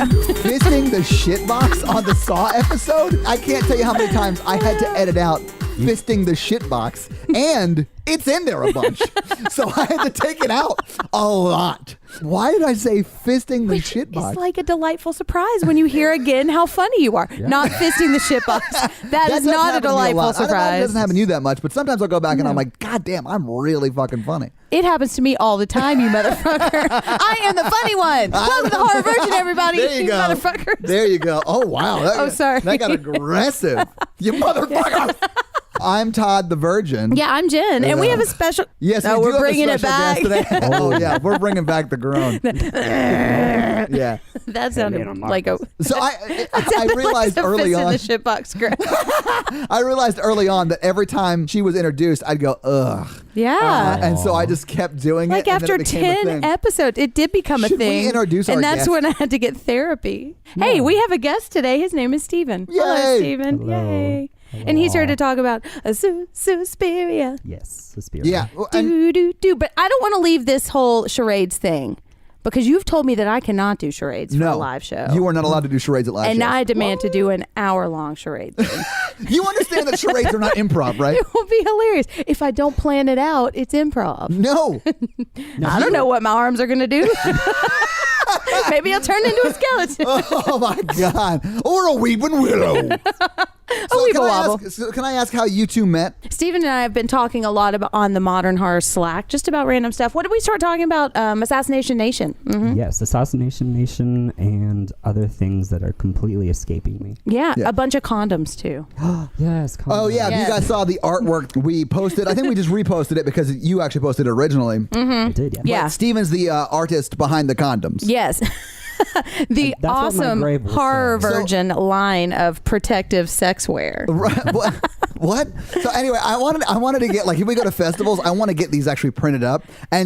Fisting the shitbox on the Saw episode? I can't tell you how many times I had to edit out fisting the shitbox, and it's in there a bunch. So I had to take it out a lot. Why did I say fisting the shitbox? It's like a delightful surprise when you hear again how funny you are. Yeah. Not fisting the shitbox. That is not a delightful surprise. I don't know if it doesn't happen to you that much, but sometimes I'll go back and I'm like, God damn, I'm really fucking funny. It happens to me all the time, you motherfucker. I am the funny one. Welcome to Horror Virgin, everybody. There you go. Motherfuckers. There you go. Oh, wow. Sorry. That got aggressive. You motherfucker. I'm Todd the Virgin. Yeah, I'm Jen, and we have a special. Yes, we're bringing it back. Oh yeah, we're bringing back the groan. Yeah, that sounded like a. So I realized like early on. The shitbox groan. I realized early on that every time she was introduced, I'd go ugh. Yeah, and so I just kept doing it. Like after 10 episodes, it did become a thing. We introduce our and that's guest? when I had to get therapy. Yeah. Hey, we have a guest today. His name is Steven. Yay. Hello, Steven. Hello. Yay. And he's here to talk about Suspiria. Yes, Suspiria. Yeah. But I don't want to leave this whole charades thing because you've told me that I cannot do charades for a live show. You are not allowed to do charades at live shows. And I demand to do an hour-long charade thing. You understand that charades are not improv, right? It will be hilarious. If I don't plan it out, it's improv. No. I don't know what my arms are going to do. Maybe I'll turn into a skeleton. Oh my God. Or a weeping willow. So can I ask how you two met? Steven and I have been talking a lot about on the Modern Horror Slack, just about random stuff. What did we start talking about? Assassination Nation. Mm-hmm. Yes, Assassination Nation and other things that are completely escaping me. Yeah, a bunch of condoms too. Yes. Condoms. Oh yeah, yes. You guys saw the artwork we posted. I think we just reposted it because you actually posted it originally. Mm-hmm. I did, yeah. Yeah. But Steven's the artist behind the condoms. Yes. The awesome HorrorVirgin line of protective sex wear. Right. What? So anyway, I wanted to get, like, if we go to festivals, I want to get these actually printed up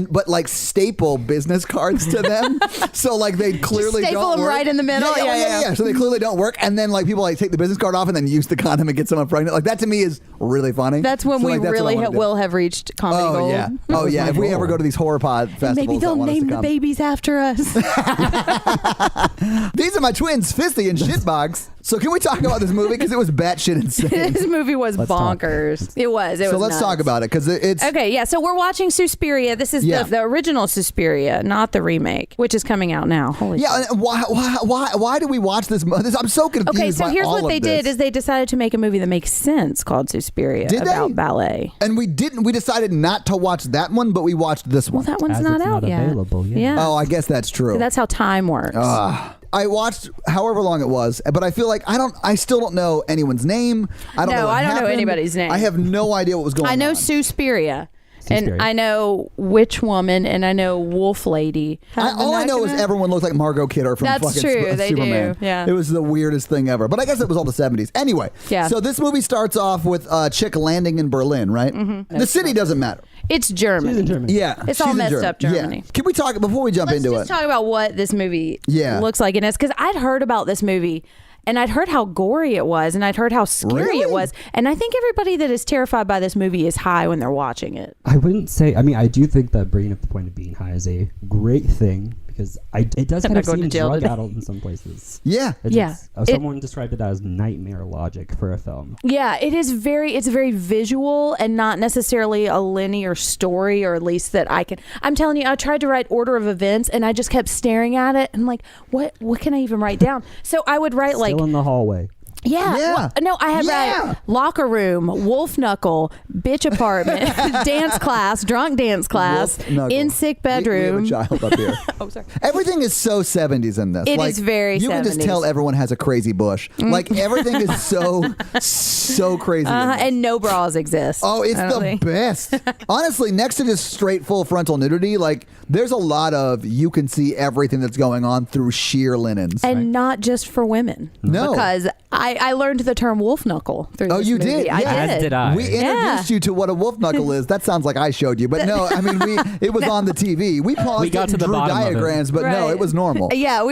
but like staple business cards to them. So like they clearly just staple don't them work. right in the middle. Yeah. So they clearly don't work, and then like people like take the business card off and then use the condom and get someone pregnant. Like that to me is really funny. That's when we really will have reached comedy gold. Yeah. Oh yeah. If we ever go to these horror pod festivals, maybe they'll name the babies after us. These are my twins, Fisty and Shitbox. So can we talk about this movie? Because it was batshit insane. This movie was bonkers. It was. So let's talk about it because it's... Okay, yeah. So we're watching Suspiria. This is the original Suspiria, not the remake, which is coming out now. Holy shit. And why do we watch this? I'm so confused. Okay, so here's what they did: is they decided to make a movie that makes sense called Suspiria about ballet. And we didn't. We decided not to watch that one, but we watched this one. Well, that one's not out yet. Available, yeah. Oh, I guess that's true. So that's how time works. I watched however long it was, but I feel like I still don't know anyone's name. I don't know anybody's name. I have no idea what was going on. I know Suspiria. And I know Witch Woman, and I know Wolf Lady. All I know is everyone looks like Margot Kidder from fucking Superman. Do. Yeah. It was the weirdest thing ever. But I guess it was all the 70s. Anyway, yeah. So this movie starts off with a chick landing in Berlin, right? Mm-hmm. The city doesn't matter. It's Germany. She's in Germany. Yeah. It's all messed up Germany. Yeah. Can we talk, before we jump into it? Let's just talk about what this movie looks like. Because I'd heard about this movie. And I'd heard how gory it was, and I'd heard how scary it was. And I think everybody that is terrified by this movie is high when they're watching it. I wouldn't say, I mean, I do think that bringing up the point of being high is a great thing, because it does kind of seem drug-addled in some places. Yeah. Someone described it as nightmare logic for a film. Yeah, it's very visual and not necessarily a linear story, or at least that I can. I'm telling you, I tried to write order of events, and I just kept staring at it, and like, what can I even write down? So I would write Still in the hallway. Yeah. No, I had like locker room, wolf knuckle, bitch apartment, dance class, drunk dance class, in sick bedroom. We have a child up here. Oh, sorry. Everything is so 70s in this. It is very 70s. You can just tell everyone has a crazy bush. Like everything is so crazy. And no bras exist. Oh, it's the best. Honestly, next to just straight full frontal nudity, like there's a lot of, you can see everything that's going on through sheer linens. And not just for women. No. Because I learned the term wolf knuckle through this movie. Did? I did. As did I. We introduced you to what a wolf knuckle is. That sounds like I showed you. But no, I mean, it was on the TV. We paused got it and to the drew bottom diagrams, but no, it was normal. Yeah,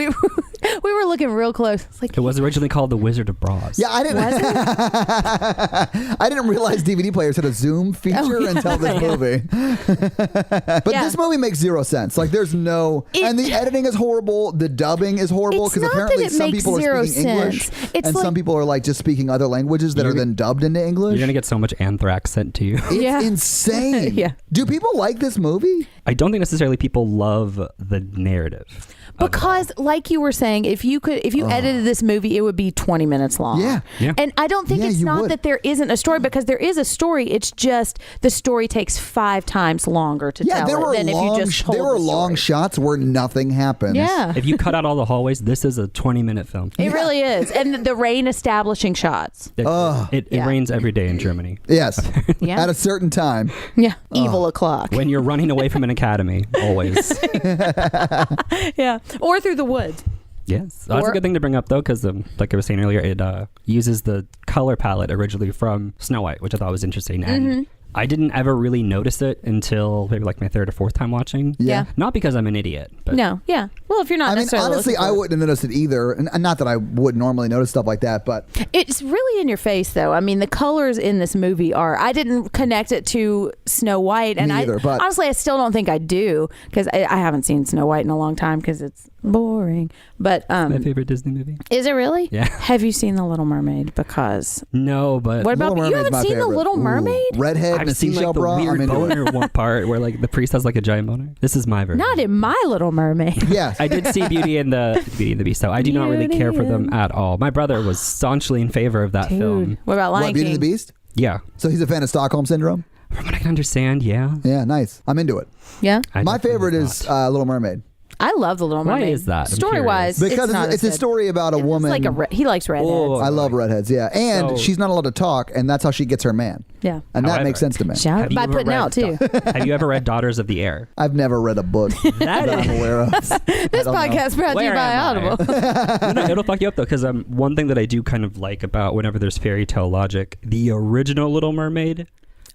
We were looking real close. It's like, it was originally called The Wizard of Bros. Yeah, I didn't realize DVD players had a zoom feature until this movie. But this movie makes zero sense. Like, there's and the editing is horrible. The dubbing is horrible because apparently some people are speaking English, and some people are like just speaking other languages that are then dubbed into English. You're gonna get so much anthrax sent to you. It's insane. Yeah. Do people like this movie? I don't think necessarily people love the narrative. Because, like you were saying, if you edited this movie, it would be 20 minutes long. Yeah. And I don't think it's not that there isn't a story, because there is a story. It's just the story takes 5 times longer to tell than if you just told there were the long story. shots where nothing happens. Yeah. If you cut out all the hallways, this is a 20-minute film. It really is. And the rain establishing shots. It rains every day in Germany. Yes. Yeah. At a certain time. Yeah. Evil o'clock. When you're running away from an academy, always. Yeah. Or through the woods. Yes. That's a good thing to bring up, though, because like I was saying earlier, it uses the color palette originally from Snow White, which I thought was interesting. And I didn't ever really notice it until maybe like my 3rd or 4th time watching. Yeah. Not because I'm an idiot. But No. Yeah. Well, if you're not necessarily honestly, I wouldn't have noticed it either. And not that I would normally notice stuff like that, but it's really in your face, though. I mean, the colors in this movie I didn't connect it to Snow White. And but honestly, I still don't think I do, because I haven't seen Snow White in a long time because it's boring. But my favorite Disney movie. Is it really? Yeah. Have you seen The Little Mermaid? Because no, but what about you? Haven't seen The Little Mermaid? Redhead and a seashell bra. Weird boner one part where like the priest has like a giant boner. This is my version. Not in My Little Mermaid. Yeah, I did see Beauty and the Beast, so I do not really care for them at all. My brother was staunchly in favor of that film. What about Lion King? Beauty and the Beast? Yeah. So he's a fan of Stockholm Syndrome? From what I can understand, yeah. Yeah, nice. I'm into it. Yeah. My favorite is Little Mermaid. I love The Little Mermaid. Why is that? Story-wise, because it's a story about a woman. It's like he likes redheads. Oh, I love redheads, yeah. And she's not allowed to talk, and that's how she gets her man. Yeah. And that makes sense to me. By putting out, too. Have you ever read Daughters of the Air? I've never read a book that I'm aware of. This podcast brought to you by Audible. No, it'll fuck you up, though, because one thing that I do kind of like about whenever there's fairy tale logic, the original Little Mermaid.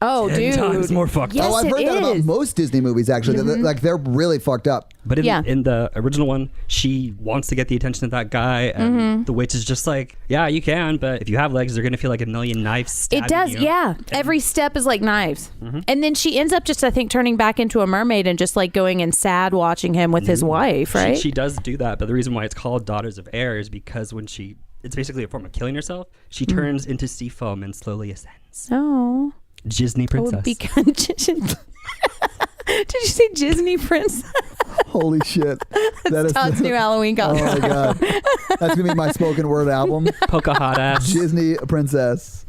Oh, 10 times more fucked Yes, up. I've heard that about most Disney movies, actually. They're really fucked up. But in the original one, she wants to get the attention of that guy, and the witch is just like, yeah, you can, but if you have legs, they're going to feel like a million knives stabbing It does, you. yeah. Every step is like knives. And then she ends up just, I think, turning back into a mermaid and just like going and sad watching him with his wife, right? She does do that, but the reason why it's called Daughters of Air is because when it's basically a form of killing herself, she turns into sea foam and slowly ascends. Oh. Disney princess. Did you say Disney princess? Holy shit. That's Todd's new Halloween costume. Oh my God. That's going to be my spoken word album. Pocahontas. Disney princess.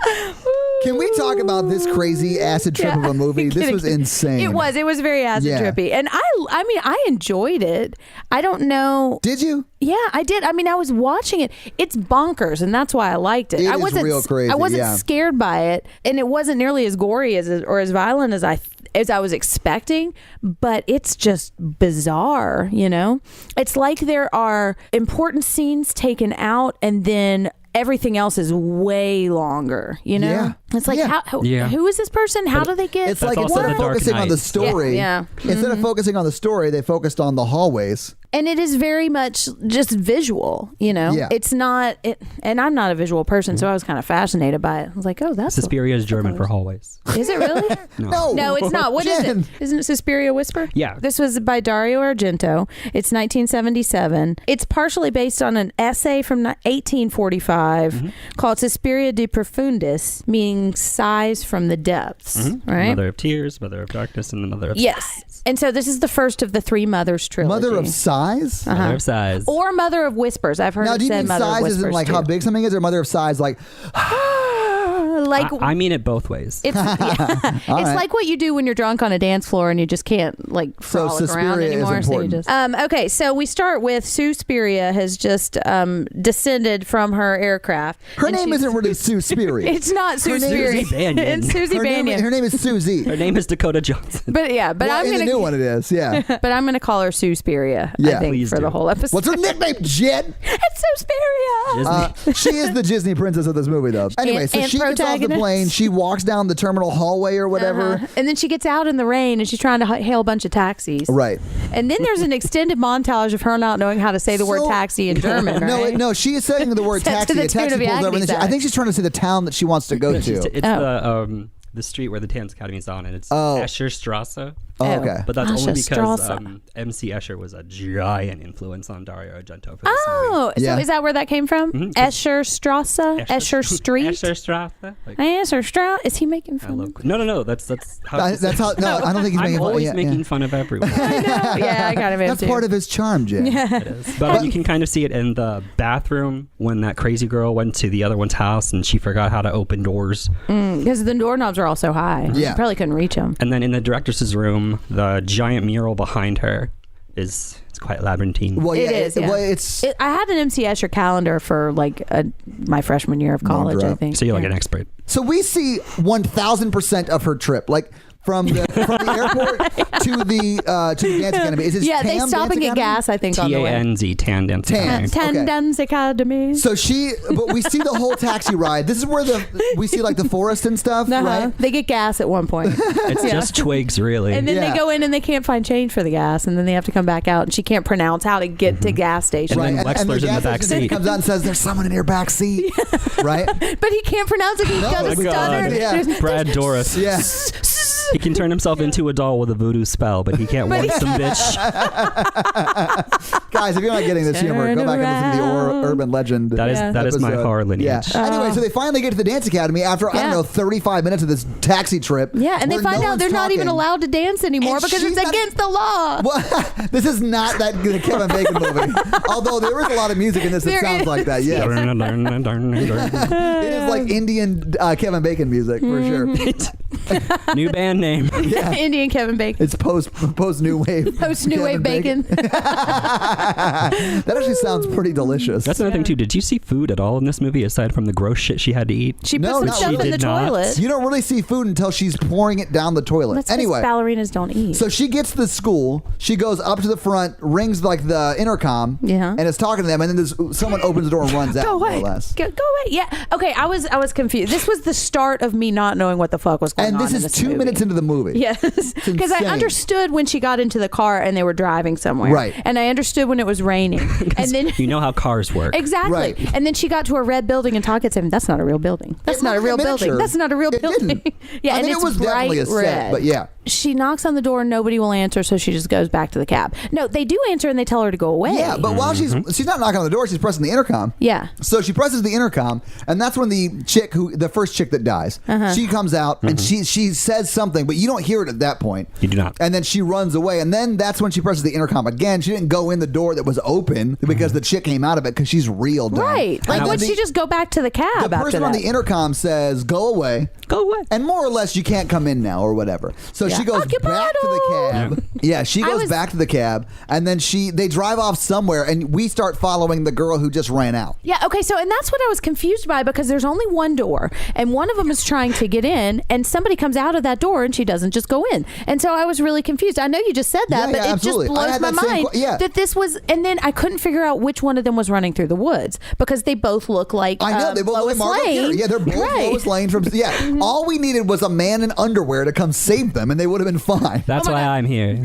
Can we talk about this crazy acid trip of a movie? This was insane. It was very acid trippy. And I mean, I enjoyed it. I don't know. Did you? Yeah, I did. I mean, I was watching it. It's bonkers, and that's why I liked it. I wasn't real crazy. I wasn't scared by it, and it wasn't nearly as gory or as violent as I was expecting, but it's just bizarre, you know? It's like there are important scenes taken out, and then everything else is way longer, you know? Yeah. It's like, who is this person? How do they get... It's like instead of focusing on the story, instead of focusing on the story, they focused on the hallways. And it is very much just visual, you know? Yeah. It's not... and I'm not a visual person, so I was kind of fascinated by it. I was like, oh, that's... Suspiria is German for hallways. Is it really? No, it's not. What is it? Isn't it Suspiria Whisper? Yeah. This was by Dario Argento. It's 1977. It's partially based on an essay from 1845 called Suspiria de Profundis, meaning sighs from the depths, right? Mother of Tears, Mother of Darkness, and the Mother of Sighs. And so this is the first of the Three Mothers trilogy. Mother of Sighs? Mother of Sighs. Or Mother of Whispers. I've heard now, it do you said mean Mother of size Whispers isn't like too. how big something is, or Mother of Sighs like... like I mean it both ways. it's it's like what you do when you're drunk on a dance floor and you just can't like frolic around anymore. So you just okay. So we start with Suspiria has just descended from her aircraft. Her name isn't really Suspiria. It's not Suspiria. It's Susie Banyan. Her name is Susie. Her name is Dakota Johnson. But I'm in gonna the new one it is. Yeah. But I'm gonna call her Suspiria. Yeah, I think please for do. the whole episode. What's her nickname? Jen. It's Suspiria. Disney. She is the Disney princess of this movie, though. Anyway, so and she gets protagonist. the plane. She walks down the terminal hallway or whatever. And then she gets out in the rain and she's trying to hail a bunch of taxis. Right. And then there's an extended montage of her not knowing how to say the word taxi in German, right? No, she is saying the word Set to taxi. the A taxi tune of pulls over, and then I think she's trying to say the town that she wants to go to. It's the street where the Dance Academy is on, and it's Escherstrasse. Oh, okay. But that's only because Escherstrasse. MC Escher was a giant influence on Dario Argento for this Oh, movie. so is that where that came from? Mhm. Escherstrasse? Escher Street? Escherstrasse. Escherstrasse? Is he making fun of No. That's how. That's how. No, I don't think he's making I'm fun. always making fun of everyone. I know. Yeah, I kind of am That's too. part of his charm, Jay. Yeah. It is. But you can kind of see it in the bathroom when that crazy girl went to the other one's house and she forgot how to open doors. Because the doorknobs are all so high. Yeah. You probably couldn't reach them. And then in the director's room, the giant mural behind her it's quite labyrinthine. Well, yeah, It is. Yeah. Well, it's I had an MC Escher calendar for like my freshman year of college, I think. So you're like an expert. so we see 1,000% of her trip, like from the airport to the dance academy. Is it Yeah, they TAM stop Dance and get Academy? gas, I think, on the way. TANZ, Tan Dance Tan. Academy. Okay. Dance Academy. So but we see the whole taxi ride. This is where we see like the forest and stuff, right? They get gas at one point. It's just twigs, really. And then Yeah. they go in and they can't find change for the gas, and then they have to come back out, and she can't pronounce how to get to gas station. And then Right, Wexler's in the gas back station seat. comes out and says, "There's someone in your back seat," right? But he can't pronounce it. He's got Oh a my stutter. God. Yeah. There's- Brad Dourif. Yeah. He can turn himself into a doll with a voodoo spell, but he can't want some bitch. Guys, if you're not getting this humor, go back and listen to the urban legend. That is my episode. horror lineage. Yeah. Anyway, so they finally get to the dance academy after I don't know 35 minutes of this taxi trip. Yeah, and they where find no out one's they're not even talking. allowed to dance anymore And because she's it's not- against the law. Well, this is not that good a Kevin Bacon movie. Although there is a lot of music in this that There sounds is. like that. Yeah, it is like Indian Kevin Bacon music for sure. New band name. Yeah. Indian Kevin Bacon. It's post new wave. Post New Wave Bacon. That actually sounds pretty delicious. That's another thing too. Did you see food at all in this movie aside from the gross shit she had to eat? She put No, some no, stuff she in the did not. toilet. You don't really see food until she's pouring it down the toilet. That's 'cause anyway, ballerinas don't eat. so she gets to the school. She goes up to the front, rings like the intercom, Yeah. and is talking to them. And then someone opens the door and runs out. Go away. More or less. Go away. Yeah. Okay. I was confused. This was the start of me not knowing what the fuck was going And on. this in is 2 minutes into the movie. Yes, because I insane. understood when she got into the car and they were driving somewhere. Right. And I understood when it was raining. And then You know how cars work. exactly. Right. And then she got to a red building and Todd said, "That's not a real building. That's It not a looked real like a building. miniature. That's not a real It building." didn't. Yeah, I and mean, it's it was definitely a bright set, red. but yeah. She knocks on the door and nobody will answer, so she just goes back to the cab. No, they do answer and they tell her to go away. Yeah, but while she's not knocking on the door, she's pressing the intercom. Yeah. So she presses the intercom, and that's when the first chick that dies, she comes out and she says something, but you don't hear it at that point. You do not. And then she runs away, and then that's when she presses the intercom again. She didn't go in the door that was open because the chick came out of it because she's real dumb. Right. Like, And would then she just go back to the cab the after person on that? the intercom says, "Go away." Go away. And more or less, you can't come in now or whatever. So Yeah. she goes back to the cab. Yeah, she goes back to the cab, and then they drive off somewhere, and we start following the girl who just ran out. Yeah, okay, so and that's what I was confused by because there's only one door and one of them is trying to get in and somebody comes out of that door and she doesn't just go in. And so I was really confused. I know you just said that, Yeah, but yeah, it absolutely. just I blows had my that same mind yeah. that this was, and then I couldn't figure out which one of them was running through the woods because they both look like I know they both look Lois like Margot Lane. Kidder. Yeah, they're both Right. Lois Lane from. Yeah, all we needed was a man in underwear to come save them, and they would have been fine. That's why I'm here.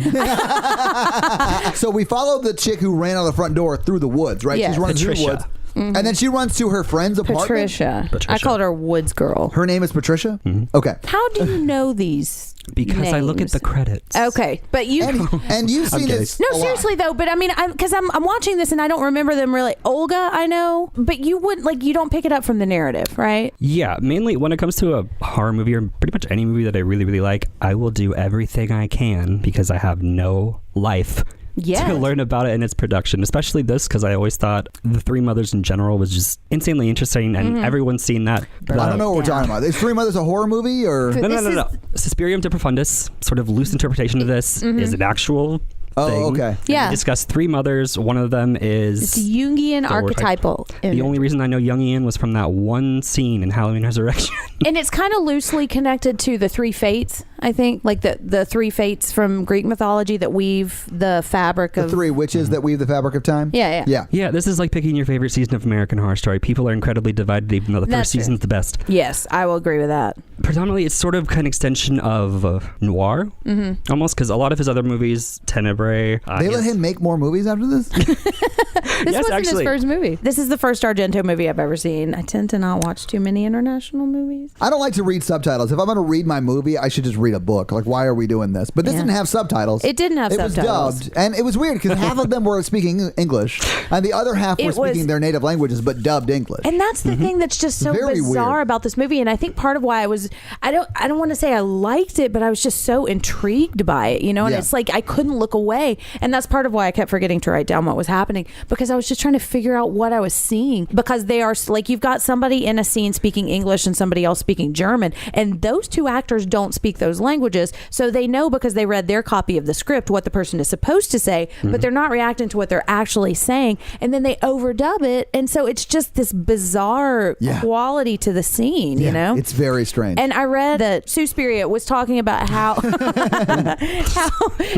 So we followed the chick who ran out the front door through the woods. Right, Yes. she's running through the Patricia. woods, and then she runs to her friend's apartment. Patricia. I called her Woods Girl. Her name is Patricia. Okay, How do you know these? Because I look at names? the credits. Okay, but you. and you've seen kidding. this. No, a lot. seriously though, but I mean, because I'm watching this and I don't remember them really. Olga, I know, but you wouldn't you don't pick it up from the narrative, right? Yeah, mainly when it comes to a horror movie or pretty much any movie that I really, really like, I will do everything I can because I have no life Yes. to learn about it and its production, especially this because I always thought The Three Mothers in general was just insanely interesting and everyone's seen that. I don't know what we're talking about. Is Three Mothers a horror movie or? No. Suspirium de Profundis, sort of loose interpretation of this, is an actual Oh, thing. okay. And Yeah. we discussed three mothers. One of them is It's Jungian the archetypal. The only reason I know Jungian was from that one scene in Halloween Resurrection. And it's kind of loosely connected to the Three Fates. I think, like the three fates from Greek mythology that weave the fabric of The three witches that weave the fabric of time. Yeah. Yeah, this is like picking your favorite season of American Horror Story. People are incredibly divided, even though the That's first season's the best. Yes, I will agree with that. Predominantly, it's sort of an extension of noir, almost, because a lot of his other movies, Tenebrae. They let him make more movies after this? This wasn't his first movie. This is the first Argento movie I've ever seen. I tend to not watch too many international movies. I don't like to read subtitles. If I'm going to read my movie, I should just read a book. Like, why are we doing this? But this didn't have subtitles. It didn't have subtitles. It was dubbed. And it was weird because half of them were speaking English and the other half were speaking their native languages but dubbed English. And that's the thing that's just so Very bizarre weird. about this movie. And I think part of why I don't want to say I liked it, but I was just so intrigued by it, and it's like I couldn't look away. And that's part of why I kept forgetting to write down what was happening, because I was just trying to figure out what I was seeing, because they are like, you've got somebody in a scene speaking English and somebody else speaking German, and those two actors don't speak those languages, so they know, because they read their copy of the script, what the person is supposed to say, but they're not reacting to what they're actually saying, and then they overdub it, and so it's just this bizarre quality to the scene. It's very strange. And I read that Suspiria was talking about how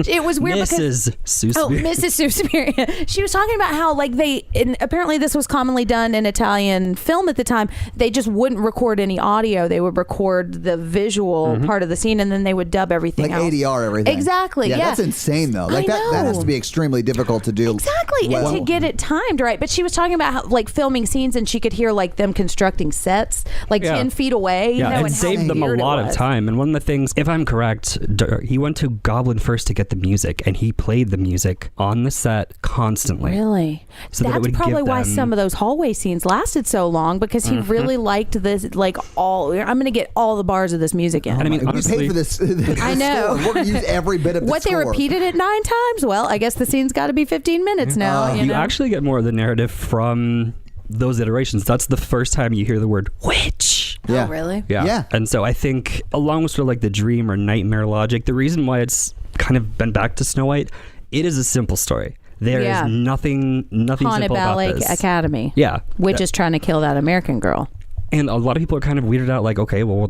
it was weird Mrs. Suspiria. Mrs. Suspiria. She was talking about how, like, and apparently this was commonly done in Italian film at the time, they just wouldn't record any audio. They would record the visual part of the scene, and then they would dub everything like else. ADR everything. Exactly. Yeah, that's insane though. Like that has to be extremely difficult to do. Exactly. Well. And to get it timed right. But she was talking about how, like, filming scenes, and she could hear, like, them constructing sets like 10 feet away. Yeah, and it saved them a lot of time. And one of the things, if I'm correct, he went to Goblin first to get the music, and he played the music on the set constantly. Really? So that's that probably why some of those hallway scenes lasted so long, because he really liked this, like, I'm going to get all the bars of this music in. And I mean, honestly, we paid for this I know. We're going to use every bit of the what score. They repeated it 9 times? Well, I guess the scene's got to be 15 minutes now. You actually get more of the narrative from those iterations. That's the first time you hear the word witch. Yeah. Oh, really? Yeah. And so I think, along with sort of like the dream or nightmare logic, the reason why it's kind of been back to Snow White, it is a simple story. There is nothing Haunted simple Ballet about this. Academy. Yeah. Which is trying to kill that American girl. And a lot of people are kind of weirded out, like, okay, well,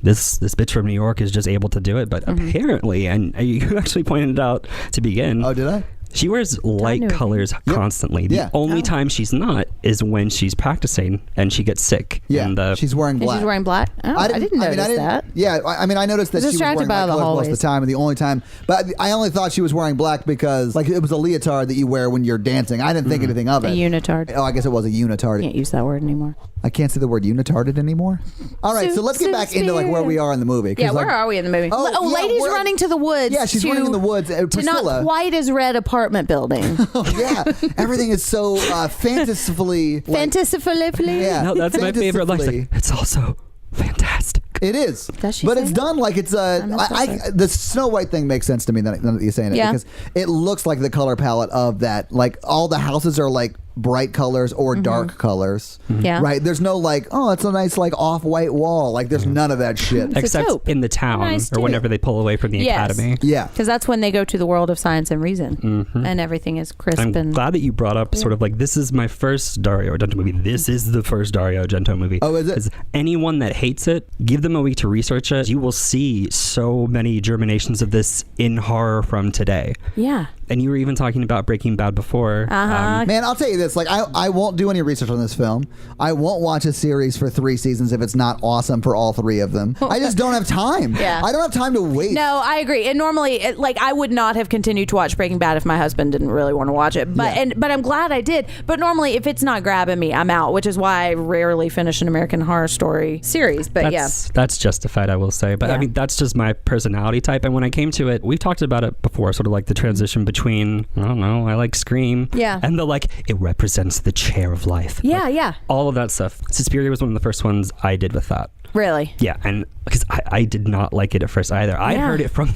this bitch from New York is just able to do it. But apparently, and you actually pointed it out to begin. Oh, did I? She wears light colors constantly. The only time she's not is when she's practicing and she gets sick. Yeah, and, she's wearing black. And she's wearing black? Oh, I didn't notice that. Yeah, I mean, I noticed that she was wearing black colors most of the time, and the only time, but I only thought she was wearing black because, like, it was a leotard that you wear when you're dancing. I didn't think anything of it. A unitard. Oh, I guess it was a unitard. Can't use that word anymore. I can't say the word unitarded anymore. All right, so let's get back into, like, where we are in the movie. Yeah, where are we in the movie? Lady's running to the woods. Yeah, she's running in the woods. To not quite as red apartment building. Yeah, everything is so fantastically. Fantastically. Yeah, no, that's my favorite line. Like, it's also fantastic. It is, but it's done like it's the Snow White thing makes sense to me now that you're saying it, because it looks like the color palette of that. Like, all the houses are like bright colors or dark colors. Yeah. Right? There's no, like, oh, it's a nice, like, off-white wall. Like, there's none of that shit. Except in the town or whenever they pull away from the academy. Yeah. Because that's when they go to the world of science and reason. And everything is crisp. I'm glad that you brought up sort of like, this is my first Dario Argento movie. This is the first Dario Argento movie. Oh, is it? Because anyone that hates it, give them a week to research it. You will see so many germinations of this in horror from today. Yeah. And you were even talking about Breaking Bad before. Man, I'll tell you this. Like, I won't do any research on this film. I won't watch a series for 3 seasons if it's not awesome for all 3 of them. I just don't have time. Yeah. I don't have time to wait. No, I agree. And normally, I would not have continued to watch Breaking Bad if my husband didn't really want to watch it. But but I'm glad I did. But normally, if it's not grabbing me, I'm out, which is why I rarely finish an American Horror Story series. But that's justified, I will say. But I mean, that's just my personality type. And when I came to it, we've talked about it before, sort of like the transition between, I don't know, I like Scream. Yeah. And the, like, it represents the chair of life. Yeah, like, yeah. All of that stuff. Suspiria was one of the first ones I did with that. Really? Yeah, and because I did not like it at first either. I heard it from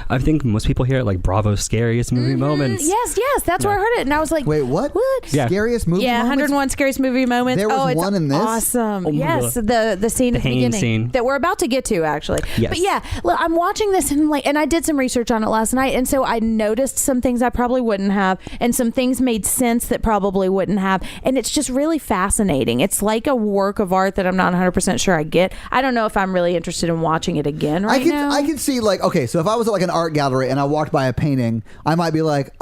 I think most people hear it like Bravo's scariest movie moments. Yes, that's where I heard it. And I was like, wait, what? Yeah. Scariest movie moments? 101 Scariest Movie Moments. There was one in this? Awesome. Oh, yes, the scene at the hanging beginning scene. that we're about to get to, actually. Yes. But yeah, look, I'm watching this and I did some research on it last night, and so I noticed some things I probably wouldn't have, and some things made sense that probably wouldn't have, and it's just really fascinating. It's like a work of art that I'm not 100% sure I get. I don't know if I'm really interested in watching it again right now. I can see like, okay, so if I was at like an art gallery and I walked by a painting, I might be like,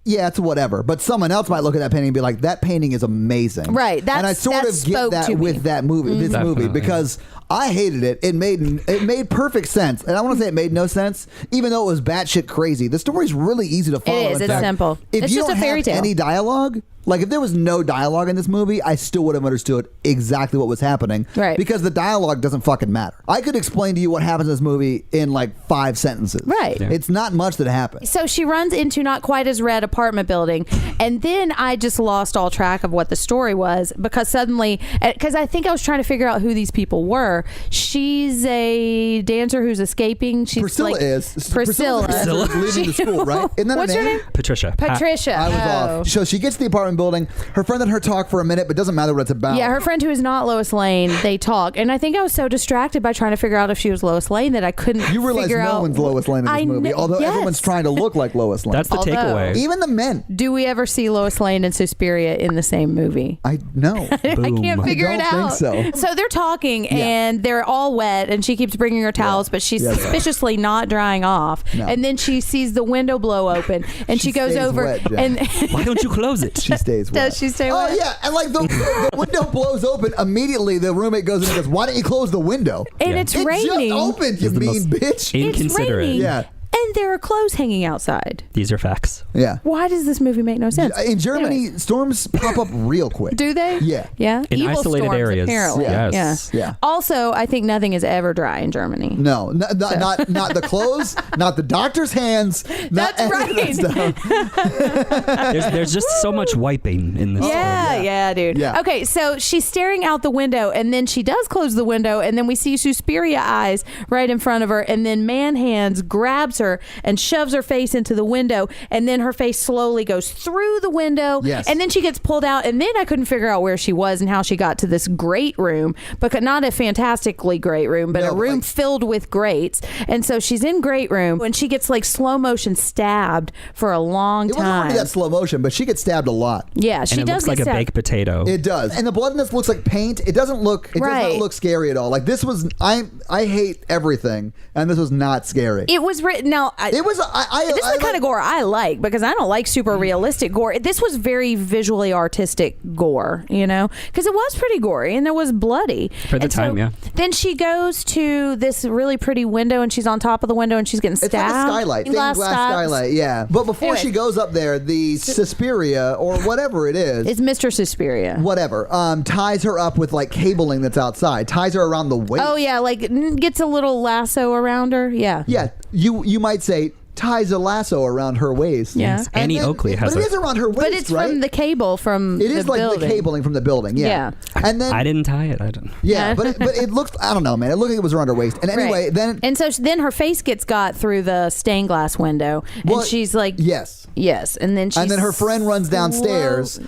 yeah, it's whatever. But someone else might look at that painting and be like, that painting is amazing. Right. And I sort of get that with that movie, this movie, because I hated it. It made perfect sense. And I want to say it made no sense, even though it was batshit crazy. The story's really easy to follow. It is. It's simple. If it's you just don't a fairy have tale. any dialogue, like if there was no dialogue in this movie, I still would have understood exactly what was happening. Right. Because the dialogue doesn't fucking matter. I could explain to you what happens in this movie in like 5 sentences. Right. Yeah. It's not much that happens. So she runs into not quite as red apartment building, and then I just lost all track of what the story was because suddenly, because I think I was trying to figure out who these people were. She's a dancer who's escaping. She's Priscilla like, is. Priscilla. Priscilla's leaving the school, right? Isn't that What's her her name? name? Patricia. Patricia. I was off. So she gets to the apartment building. Her friend and her talk for a minute, but doesn't matter what it's about. Yeah, her friend who is not Lois Lane, they talk. And I think I was so distracted by trying to figure out if she was Lois Lane that I couldn't You realize figure no out. one's Lois Lane in this movie, although everyone's trying to look like Lois Lane. That's the Although- takeaway. Even the men. Do we ever see Lois Lane and Suspiria in the same movie? I know. I can't figure I it don't out. think so. So they're talking and they're all wet, and she keeps bringing her towels, but she's Yeah. suspiciously not drying off. No. And then she sees the window blow open, and she goes stays over wet, Jen. and Why don't you close it? She stays wet. does she stay Oh wet? yeah, and like the window blows open immediately. The roommate goes in and goes, "Why don't you close the window?" And Yeah. it's It raining. just opened, you It's the mean most bitch. It's Inconsiderate. raining. Yeah. And there are clothes hanging outside. These are facts. Yeah. Why does this movie make no sense? In Germany, Anyways. storms pop up real quick. Do they? Yeah. Yeah. In Evil isolated storms, areas. apparently. Yes. Yeah. Also, I think nothing is ever dry in Germany. No, not the clothes, not the doctor's hands. Not That's any of that right. stuff. There's just so much wiping in this. Yeah, dude. Yeah. Okay, so she's staring out the window, and then she does close the window, and then we see Suspiria eyes right in front of her, and then man hands grabs her and shoves her face into the window, and then her face slowly goes through the window, Yes. and then she gets pulled out, and then I couldn't figure out where she was and how she got to this great room, but not a fantastically great room, but No, a room like- filled with grates, and so she's in great room, and she gets like slow motion stabbed for a long It wasn't time. really that slow motion, but she gets stabbed a lot. Yeah, she And it does looks like get a stabbed. baked potato. It does, and the blood in this looks like paint. It doesn't look. It does Right. not look scary at all. Like this was. I hate everything, and this was not scary. It was written now. It was. This is the kind of gore I like because I don't like super realistic gore. This was very visually artistic gore, you know, because it was pretty gory and it was bloody. For the And so time, yeah. Then she goes to this really pretty window and she's on top of the window and she's getting stabbed. It's like a skylight, stained glass skylight. Yeah, but before Anyway. she goes up there, the Suspiria or whatever it is. It's Mr. Suspiria. Whatever, ties her up with like cabling that's outside, ties her around the waist. Oh yeah, like gets a little lasso around her. Yeah. Yeah, you might say ties a lasso around her waist. Yeah. Yes. Annie And then- Oakley has but it a- is around her waist, But it's right? from the cable from It is the like building. the cabling from the building. Yeah. And then I didn't tie it. I didn't. yeah, but it looks. I don't know, man. It looked like it was around her waist. And anyway, Right. then and so then her face gets got through the stained glass window, well, and she's like, yes. yes, and then she And then her friend runs downstairs,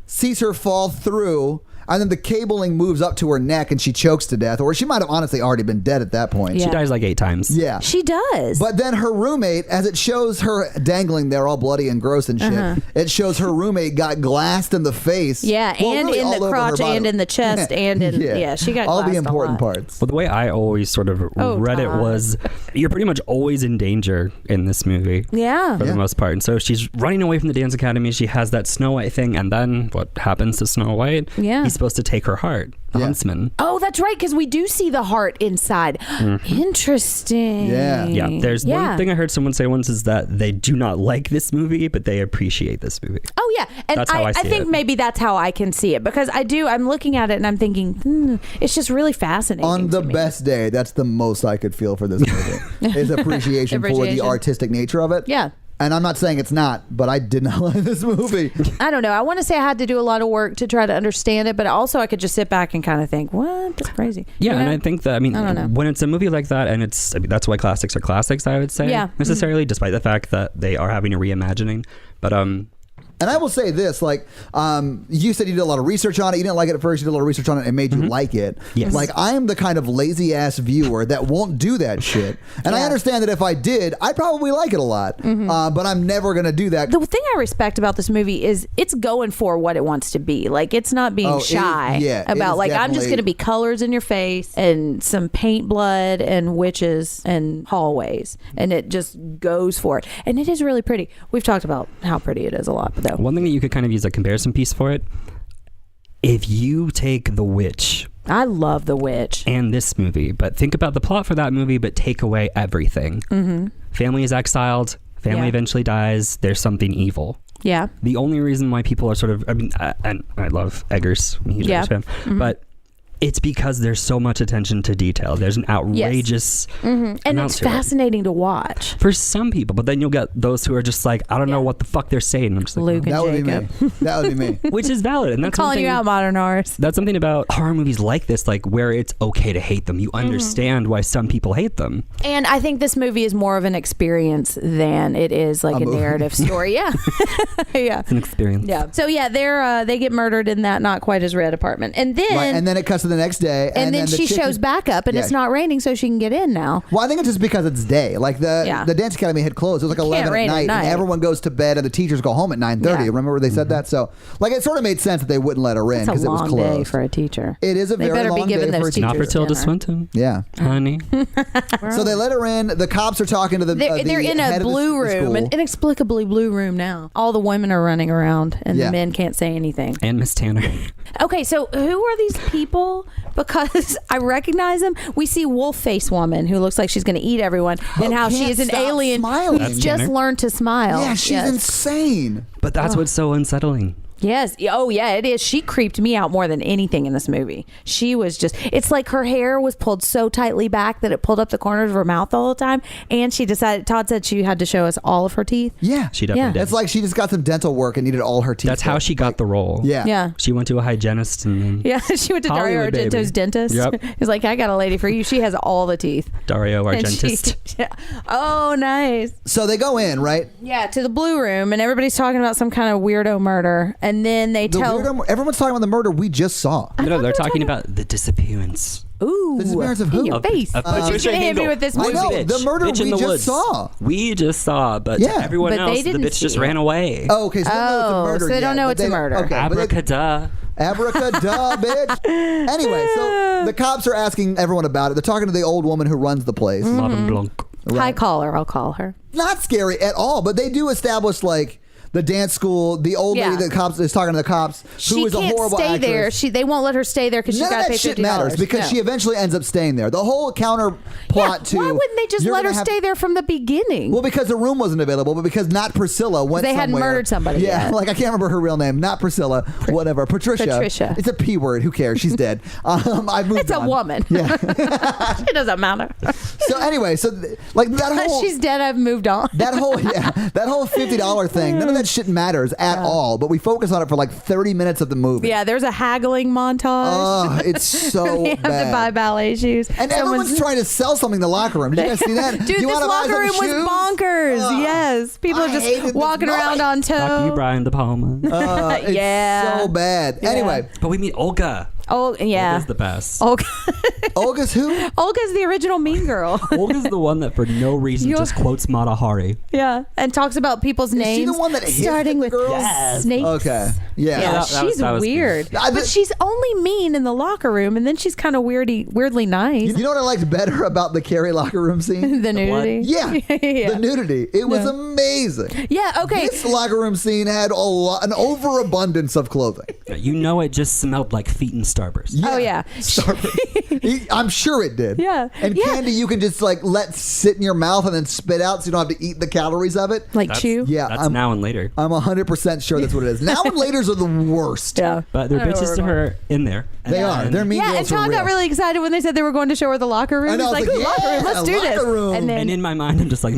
sees her fall through, and then the cabling moves up to her neck, and she chokes to death, or she might have honestly already been dead at that point. Yeah. She dies like 8 times. Yeah. She does. But then her roommate, as it shows her dangling there all bloody and gross and shit, it shows her roommate got glassed in the face. Yeah, Well, and really in all the over her crotch body. and in the chest and in yeah, she got all the glassed a important lot. parts. Well, the way I always sort of read it Todd. was you're pretty much always in danger in this movie. Yeah. For the most part. And so she's running away from the dance academy. She has that Snow White thing. And then what happens to Snow White? Yeah. He's supposed to take her heart. The Yeah. huntsman. Oh, that's right, because we do see the heart inside. Interesting. Yeah. Yeah. There's one thing I heard someone say once is that they do not like this movie, but they appreciate this movie. Oh yeah, and That's how I see think it. maybe that's how I can see it because I'm looking at it and I'm thinking it's just really fascinating. On the to me. best day, that's the most I could feel for this movie. Is appreciation for the Appreciation. artistic nature of it. Yeah. And I'm not saying it's not, but I did not like this movie. I don't know. I want to say I had to do a lot of work to try to understand it, but also I could just sit back and kind of think, what? That's crazy. Yeah, You and know? I think that, I mean, don't know. when it's a movie like that, and that's why classics are classics, I would say, Yeah. necessarily, despite the fact that they are having a reimagining. But And I will say this, like, you said you did a lot of research on it. You didn't like it at first. You did a lot of research on it and made you like it. Yes. Like, I am the kind of lazy-ass viewer that won't do that shit. And I understand that if I did, I'd probably like it a lot. But I'm never going to do that. The thing I respect about this movie is it's going for what it wants to be. Like, it's not being shy about, like, I'm just going to be colors in your face and some paint blood and witches and hallways. And it just goes for it. And it is really pretty. We've talked about how pretty it is a lot, though. One thing that you could kind of use a comparison piece for it, if you take The Witch, I love The Witch and this movie, but think about the plot for that movie, but take away everything. Family is exiled, family eventually dies, there's something evil. Yeah. The only reason why people are sort of, I mean, and I love Eggers, I'm a huge Eggers fan, but it's because there's so much attention to detail. There's an outrageous and it's fascinating to watch for some people, but then you'll get those who are just like, I don't know what the fuck they're saying. I'm just like, Luke and that would Jacob. be me. That would be me. Which is valid, and that's calling you out, modern horrors. That's something about horror movies like this, like where it's okay to hate them. You understand why some people hate them. And I think this movie is more of an experience than it is like a narrative story. Yeah, yeah, It's an experience. Yeah. So yeah, they get murdered in that not quite as red apartment, and then it cuts to the next day, and then she shows back up, and it's not raining, so she can get in now. Well, I think it's just because it's day. Like the dance academy had closed. It was like 11 at night, and everyone goes to bed, and the teachers go home at 9:30. Yeah. Remember they said that? So like it sort of made sense that they wouldn't let her in because it was It's a closed. long day for a teacher. It is a They very better be long giving day those for a teacher. Not for Tilda dinner. Swinton. Yeah. Honey. So they let her in. The cops are talking to the They're in head a of blue the room, school. an inexplicably blue room now. All the women are running around, and Yeah. the men can't say anything. And Miss Tanner. Okay, so who are these people? Because I recognize them. We see Wolf Face Woman, who looks like she's going to eat everyone, and how she can't is an stop alien smiling. who's That's just Tanner. learned to smile. Yeah, she's insane. But that's what's so unsettling. Yes. Oh, yeah, it is. She creeped me out more than anything in this movie. She was just, it's like her hair was pulled so tightly back that it pulled up the corners of her mouth the whole time. And she decided, Todd said she had to show us all of her teeth. Yeah. She definitely did. It's like she just got some dental work and needed all her teeth. That's how she got the role. Yeah. Yeah. She went to a hygienist and then Yeah, she went to Dario Hollywood, baby. Argento's dentist. Yep. He's like, I got a lady for you. She has all the teeth. Dario And Argentist. yeah. Oh, nice. So they go in, right? Yeah, to the blue room, and everybody's talking about some kind of weirdo murder. And then they tell. Everyone's talking about the murder we just saw. No, they're talking about the disappearance. Ooh, The disappearance of in who? your face. Of You're Patricia gonna hit me Hinkle. with this I movie. know, Bitch. the murder Bitch in we the just woods. saw. We just saw, but Yeah. to everyone But they else, the didn't bitch just see ran it. away. Oh, okay. So they don't know it's a murder so they don't yet, know but it's a murder. Okay, but they- Abracadabra. Abracadabra, bitch. Anyway, so the cops are asking everyone about it. They're talking to the old woman who runs the place. Madame Blanc. High caller, I'll call her. Not scary at all, but they do establish like the dance school. The old lady that cops is talking to the cops, who She is a can't horrible stay actress. there. They won't let her stay there because she's None got of to pay that shit $50. matters because No. she eventually ends up staying there. The whole counter plot to Why wouldn't they just you're let her gonna have- stay there from the beginning? Well, because the room wasn't available, but because not Priscilla went They hadn't somewhere. murdered somebody Yeah, yet. like I can't remember her real name. Not Priscilla. Whatever. Patricia. Patricia. It's a P word. Who cares? She's dead. I've moved It's a on. woman. Yeah. It doesn't matter. So anyway, like that whole She's dead. I've moved on. that whole $50 thing. None of that shit matters at all. But we focus on it for like 30 minutes of the movie. Yeah, there's a haggling montage. Oh, it's so they have bad. to buy ballet shoes. And everyone's trying to sell something in the locker room. Did you guys see that? Dude, you this wanna buy locker some room was shoes? bonkers. Ugh. Yes. People I are hated just this walking around on toe. Fuck you, Brian De Palma. It's Yeah. so bad. Yeah. Anyway, But we meet Olga. Oh, yeah. Olga's the best. Olga. Olga's who? Olga's the original Mean Girl. Olga's the one that for no reason You're- just quotes Mata Hari. Yeah. And talks about people's Is names. she the one that hits starting the with girls? Yes. snakes. Okay. Yeah. Yeah, that she's was weird. good. But she's only mean in the locker room, and then she's kind of weirdly nice. You know what I liked better about the Carrie locker room scene? The nudity. Yeah, Yeah. the nudity. It was amazing. Yeah, okay. This locker room scene had an overabundance of clothing. You know it just smelled like feet and Starburst. Oh, yeah. Starburst. I'm sure it did. Yeah. And Yeah. candy you can just like let sit in your mouth and then spit out so you don't have to eat the calories of it. Like That's- chew. Yeah, That's now and later. I'm 100% sure that's what it is. Now and laters are the worst. Yeah. But there are I know bitches where to we're her in there. They are. They're mean Yeah, girls and for Todd real. got really excited when they said they were going to show her the locker room. And I He's was like, like, "Ooh, locker room, let's do locker this." room. And then And in my mind, I'm just like,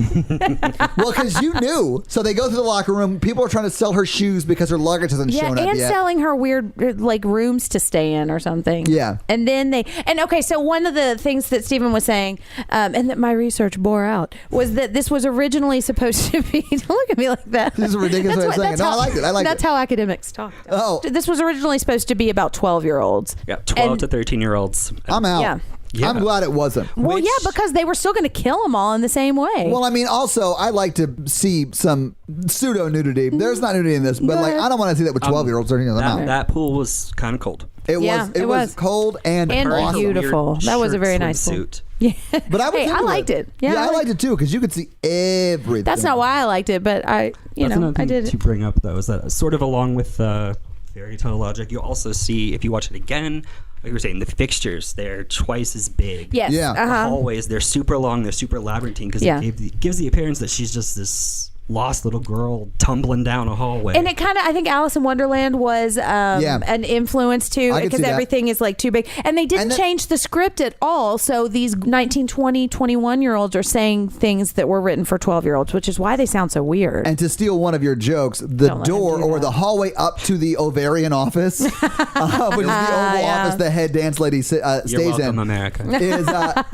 Well, because you knew. So they go to the locker room. People are trying to sell her shoes because her luggage hasn't shown up and yet. selling her weird like rooms to stay in or something. Yeah. And then okay, so one of the things that Stephen was saying, and that my research bore out, was that this was originally supposed to be. Don't look at me like that. This is a ridiculous way of saying it. No, I liked it. I liked That's it. how academics talk. Oh. This was originally supposed to be about 12-year-olds. yeah, 12 And- to 13-year-olds. I'm out. Yeah. Yeah. I'm glad it wasn't. Well, Which- yeah, because they were still going to kill them all in the same way. Well, I mean, also, I like to see some pseudo nudity. There's not nudity in this, but Go like, ahead. I don't want to see that with 12-year-olds or anything. I'm out. That pool was kind of cold. It Yeah, was. it was. cold and awesome. beautiful. Weird That was a very shirt nice pool. swimsuit. Yeah. But I was Hey, I into liked it. Yeah, I liked it too because you could see everything. That's not why I liked it, but That's another I thing did to it. bring up, though, is that sort of along with fairy tale logic, you also see, if you watch it again, like you were saying, the fixtures, they're twice as big. Yes. Yeah. The Uh-huh. hallways, they're super long, they're super labyrinthine, because Yeah. it gives the appearance that she's just this lost little girl tumbling down a hallway. And it kind of, I think Alice in Wonderland was an influence too, I could because see that. everything is like too big. And they didn't And change the script at all. So these 19, 20, 21-year-olds are saying things that were written for 12-year-olds, which is why they sound so weird. And to steal one of your jokes, the Don't let him door do or that. the hallway up to the ovarian office, which is the Oval yeah. Office the head dance lady You're stays welcome, in, America. is up.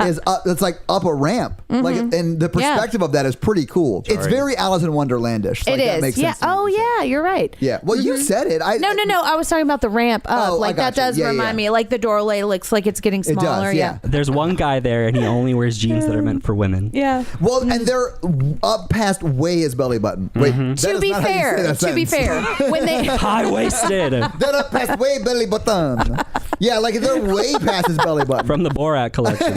It's like up a ramp, like, and the perspective of that is pretty cool. It's very Alice in Wonderlandish. It Like, that is. makes Yeah. sense to me. Oh, yeah. You're right. Yeah. Well, you said it. No. I was talking about the ramp up. Oh, I like that gotcha. does Yeah, remind yeah. me. Like the doorway looks like it's getting It does, smaller. yeah. There's one guy there, and he only wears jeans that are meant for women. Yeah. Well, and they're up past way his belly button. Wait, that To is be not how you say fair, that to be sentence. fair, when they High-waisted. They're up past way belly button. Yeah, like they're way past his belly button. From the Borat collection.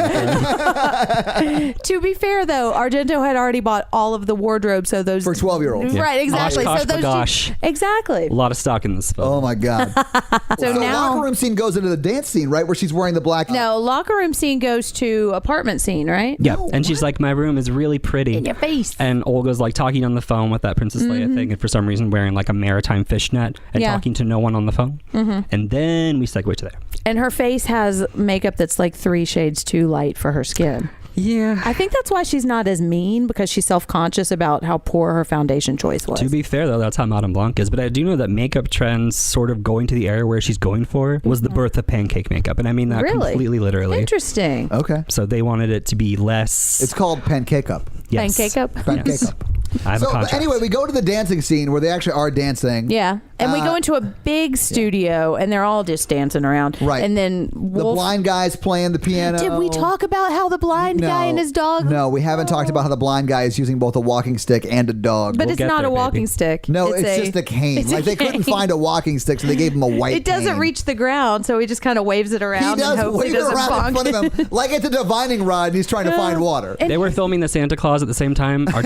To be fair, though, Argento had already bought all of the wardrobe, so those For 12-year-olds. Yeah. right, exactly. Osh, so those gosh. exactly. A lot of stock in this film. Oh my god. So the now, locker room scene goes into the dance scene, right, where she's wearing the black. no locker room scene goes to apartment scene, right? Yeah, and she's like, my room is really pretty. In your face. And Olga's like talking on the phone with that Princess Leia thing, and for some reason wearing like a maritime fishnet and Yeah. talking to no one on the phone. And then we segue to there. And her face has makeup that's like 3 shades too light for her skin. Yeah. I think that's why she's not as mean, because she's self-conscious about how poor her foundation choice was. To be fair, though, that's how Madame Blanc is. But I do know that makeup trends sort of going to the area where she's going for was the birth of pancake makeup. And I mean that Really? completely literally. Interesting. Okay. So they wanted it to be less... It's called pancake up. Yes. Pancake up? Pancake Yes. up. I have a So but contract. anyway, we go to the dancing scene where they actually are dancing. Yeah. And we go into a big studio, and they're all just dancing around. Right. And then The Wolf. blind guy's playing the piano. Did we talk about how the blind guy and his dog? No, we haven't talked about how the blind guy is using both a walking stick and a dog. But We'll it's get not there, a walking baby. stick. No, it's just a cane. it's a Like they couldn't cane. find a walking stick, so they gave him a white It doesn't cane. reach the ground, so he just kind of waves it He around and does hopes wave he it doesn't around in bonk. front of him like it's a divining rod and he's trying to find water. They were filming the Santa Claus at the same time. Our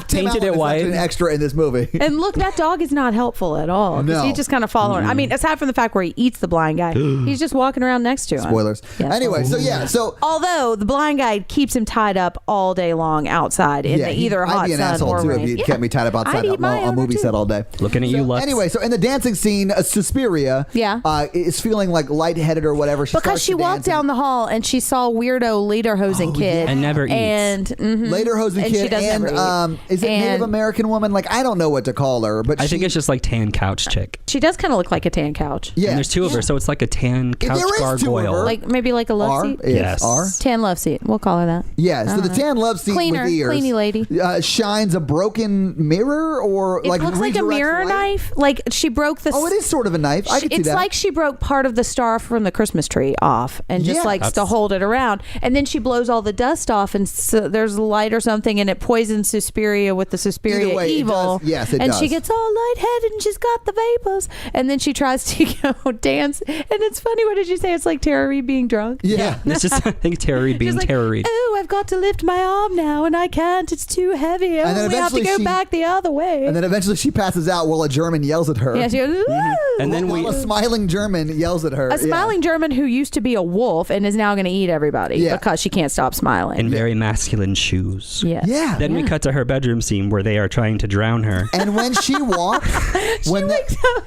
Tim painted Allen it is white. actually an extra in this movie. And look, that dog is not helpful at all. 'Cause No. He's just kind of following. I mean, aside from the fact where he eats the blind guy, he's just walking around next to him. Spoilers. Yeah, Anyway, spoilers. so Although the blind guy keeps him tied up all day long outside in the either hot I'd be an sun asshole or too rain. if you Yeah. kept me tied up I'd outside eat my a own movie too. set all day. Looking at you, Lutz. Anyway, so in the dancing scene, Suspiria is feeling like lightheaded or whatever. Because she walked down the hall and she saw weirdo lederhosen kid And never eats. and Lederhosen and she kid does and never eat. is it Native And- American woman? Like I don't know what to call her, but I think it's just like tan couch chick. She does kind of look like a tan couch. yeah. And there's 2 of her, so it's like a tan couch there is 2 of gargoyle. her. Like maybe like a love R seat. Yes. R. Tan love seat. We'll call her that. Yeah, so the tan love seat Cleaner, with ears, cleany lady. shines a broken mirror or It like looks like a redirects mirror light. knife. Like she broke the. Oh, it is sort of a knife. I could see It's that. like she broke part of the star from the Christmas tree off and just Yeah. likes to That's- hold it around. And then she blows all the dust off, and so there's light or something, and it poisons Susperia with the Susperia Either way, it evil. does. Yes, it and does. she gets all lightheaded, and she's got the vapors. And then she tries to go dance, and it's funny. What did you say? It's like Tara Reid being drunk. yeah. It's just, I think Tara Reid being Just like, Tara Reid. oh, I've got to lift my arm now, and I can't. It's too heavy. And then We have to eventually go back the other way. And then eventually she passes out while a German yells at her. Yeah, she goes, And then while a smiling German yells at her. a smiling German who used to be a wolf and is now going to eat everybody because she can't stop smiling. in very masculine shoes. Yes. Yeah. Then we cut to her bedroom scene where they are trying to drown her. And when she walks, when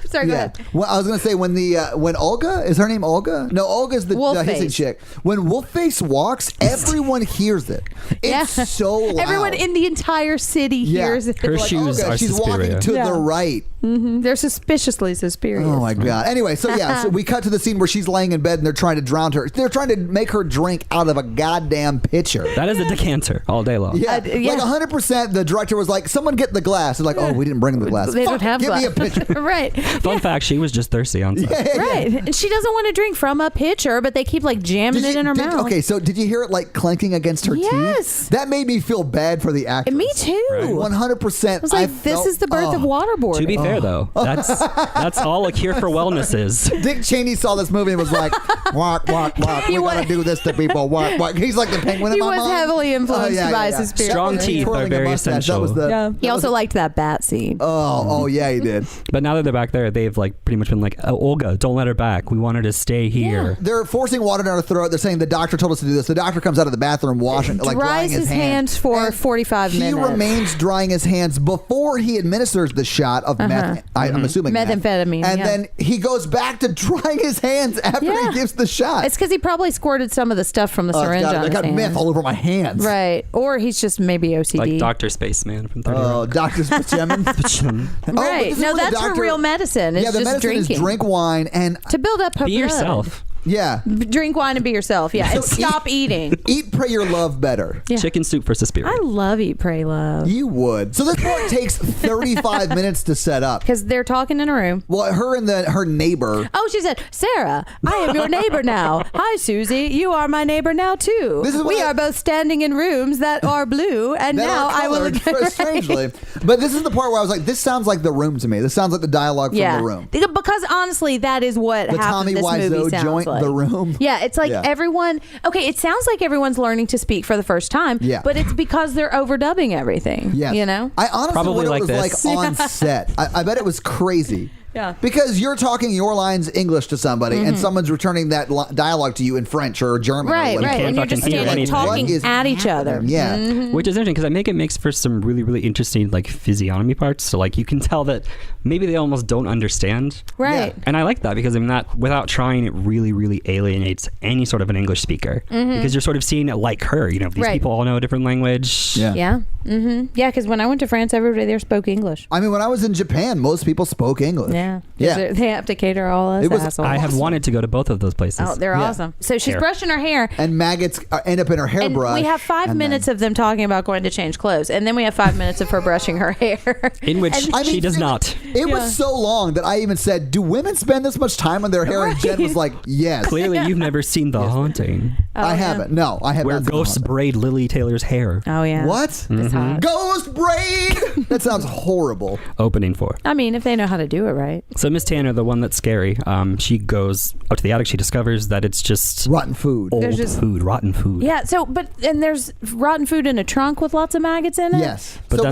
Sorry, go ahead. Well, I was gonna say when Olga, is her name Olga? No, Olga's the hissing chick. When Wolfface walks, everyone hears it. It's so loud. Everyone in the entire city hears it. Her shoes Olga, are she's Suspiria. walking to the right. They're suspiciously Suspiria. Oh my god. Anyway, so we cut to the scene where she's laying in bed and they're trying to drown her. They're trying to make her drink out of a goddamn pitcher. That is a decanter all day long. Yeah, like 100%. The director was like, "Someone get the glass." They're like, "Oh, we didn't bring the glass. They don't have give glass. me a pitcher." Right. Fun fact, she was just thirsty on set. Right. And she doesn't want to drink from a pitcher, but they keep like jamming it in her mouth. Okay, so did you hear it like clanking against her teeth? That made me feel bad for the actress. Me too. Right. 100%. I was like, this is the birth of waterboarding. To be fair, though, that's all a cure for wellness is. Dick Cheney saw this movie and was like, walk, walk, walk. We got to do this to people. Walk, walk. He's like the penguin in my mind. He was heavily influenced by Suspiria. Strong teeth are very essential. He also liked that bat scene. Oh, yeah, he did. But now that they're back there, they've like pretty much been like, oh, Olga, don't let her back. We want her to stay here. They're forcing water down her throat. They're saying the doctor told us to do this. The doctor comes out of the bathroom washing, like drying his hands for 45 minutes. He remains drying his hands before he administers the shot of meth. I'm assuming methamphetamine. And then he goes back to drying his hands after he gives the shot. It's because he probably squirted some of the stuff from the syringe on his I got hands. meth all over my hands. Right. Or he's just maybe OCD. Like Dr. Spaceman from 30 Oh, Rock. Dr. Spaceman. Right. No, that's her real medicine. It's the just medicine drinking. is drink wine and to build up her Be blood. yourself. Yeah. Drink wine and be yourself. Yeah. And stop eating. Eat, pray, your love better. Yeah. Chicken soup for Suspiria. I love Eat, Pray, Love. You would. So this part takes 35 minutes to set up. Because they're talking in a room. Well, her and her neighbor. Oh, she said, Sarah, I am your neighbor now. Hi, Susie. You are my neighbor now, too. We are both standing in rooms that are blue, and now I will... strangely. But this is the part where I was like, this sounds like The Room to me. This sounds like the dialogue from The Room. Because honestly, that is what the half Tommy of this Wiseau movie sounds joint, like. The Room. Yeah, it's like everyone... Okay, it sounds like everyone's learning to speak for the first time, but it's because they're overdubbing everything. Yeah. You know? I honestly Probably what it like was this. like on set. I bet it was crazy. Yeah. Because you're talking your lines English to somebody and someone's returning that dialogue to you in French or German. Right, or whatever. right. And you're just standing talking at each other. Yeah. Which is interesting because I think it makes for some really, really interesting like physiognomy parts. So like you can tell that maybe they almost don't understand. Right. Yeah. And I like that because I mean that without trying, it really, really alienates any sort of an English speaker because you're sort of seeing it like her. You know, these people all know a different language. Yeah. Yeah. Mm-hmm. Yeah, because when I went to France, everybody there spoke English. I mean, when I was in Japan, most people spoke English. Yeah. Yeah. They have to cater all us assholes. I have wanted to go to both of those places. Oh, they're awesome. So she's brushing her hair. And maggots end up in her hairbrush. And we have 5 minutes of them talking about going to change clothes. And then we have 5 minutes of her brushing her hair. In which she does not. It was so long that I even said, do women spend this much time on their hair? And Jen was like, yes. Clearly, you've never seen The Haunting. I haven't. No, I haven't. Where ghosts braid Lily Taylor's hair. Oh, yeah. What? It's hot. Ghost braid! That sounds horrible. Opening for. I mean, if they know how to do it right. So Miss Tanner, the one that's scary, she goes up to the attic. She discovers that it's just rotten food. Old food, rotten food. Yeah. So, and there's rotten food in a trunk with lots of maggots in it. Yes. But so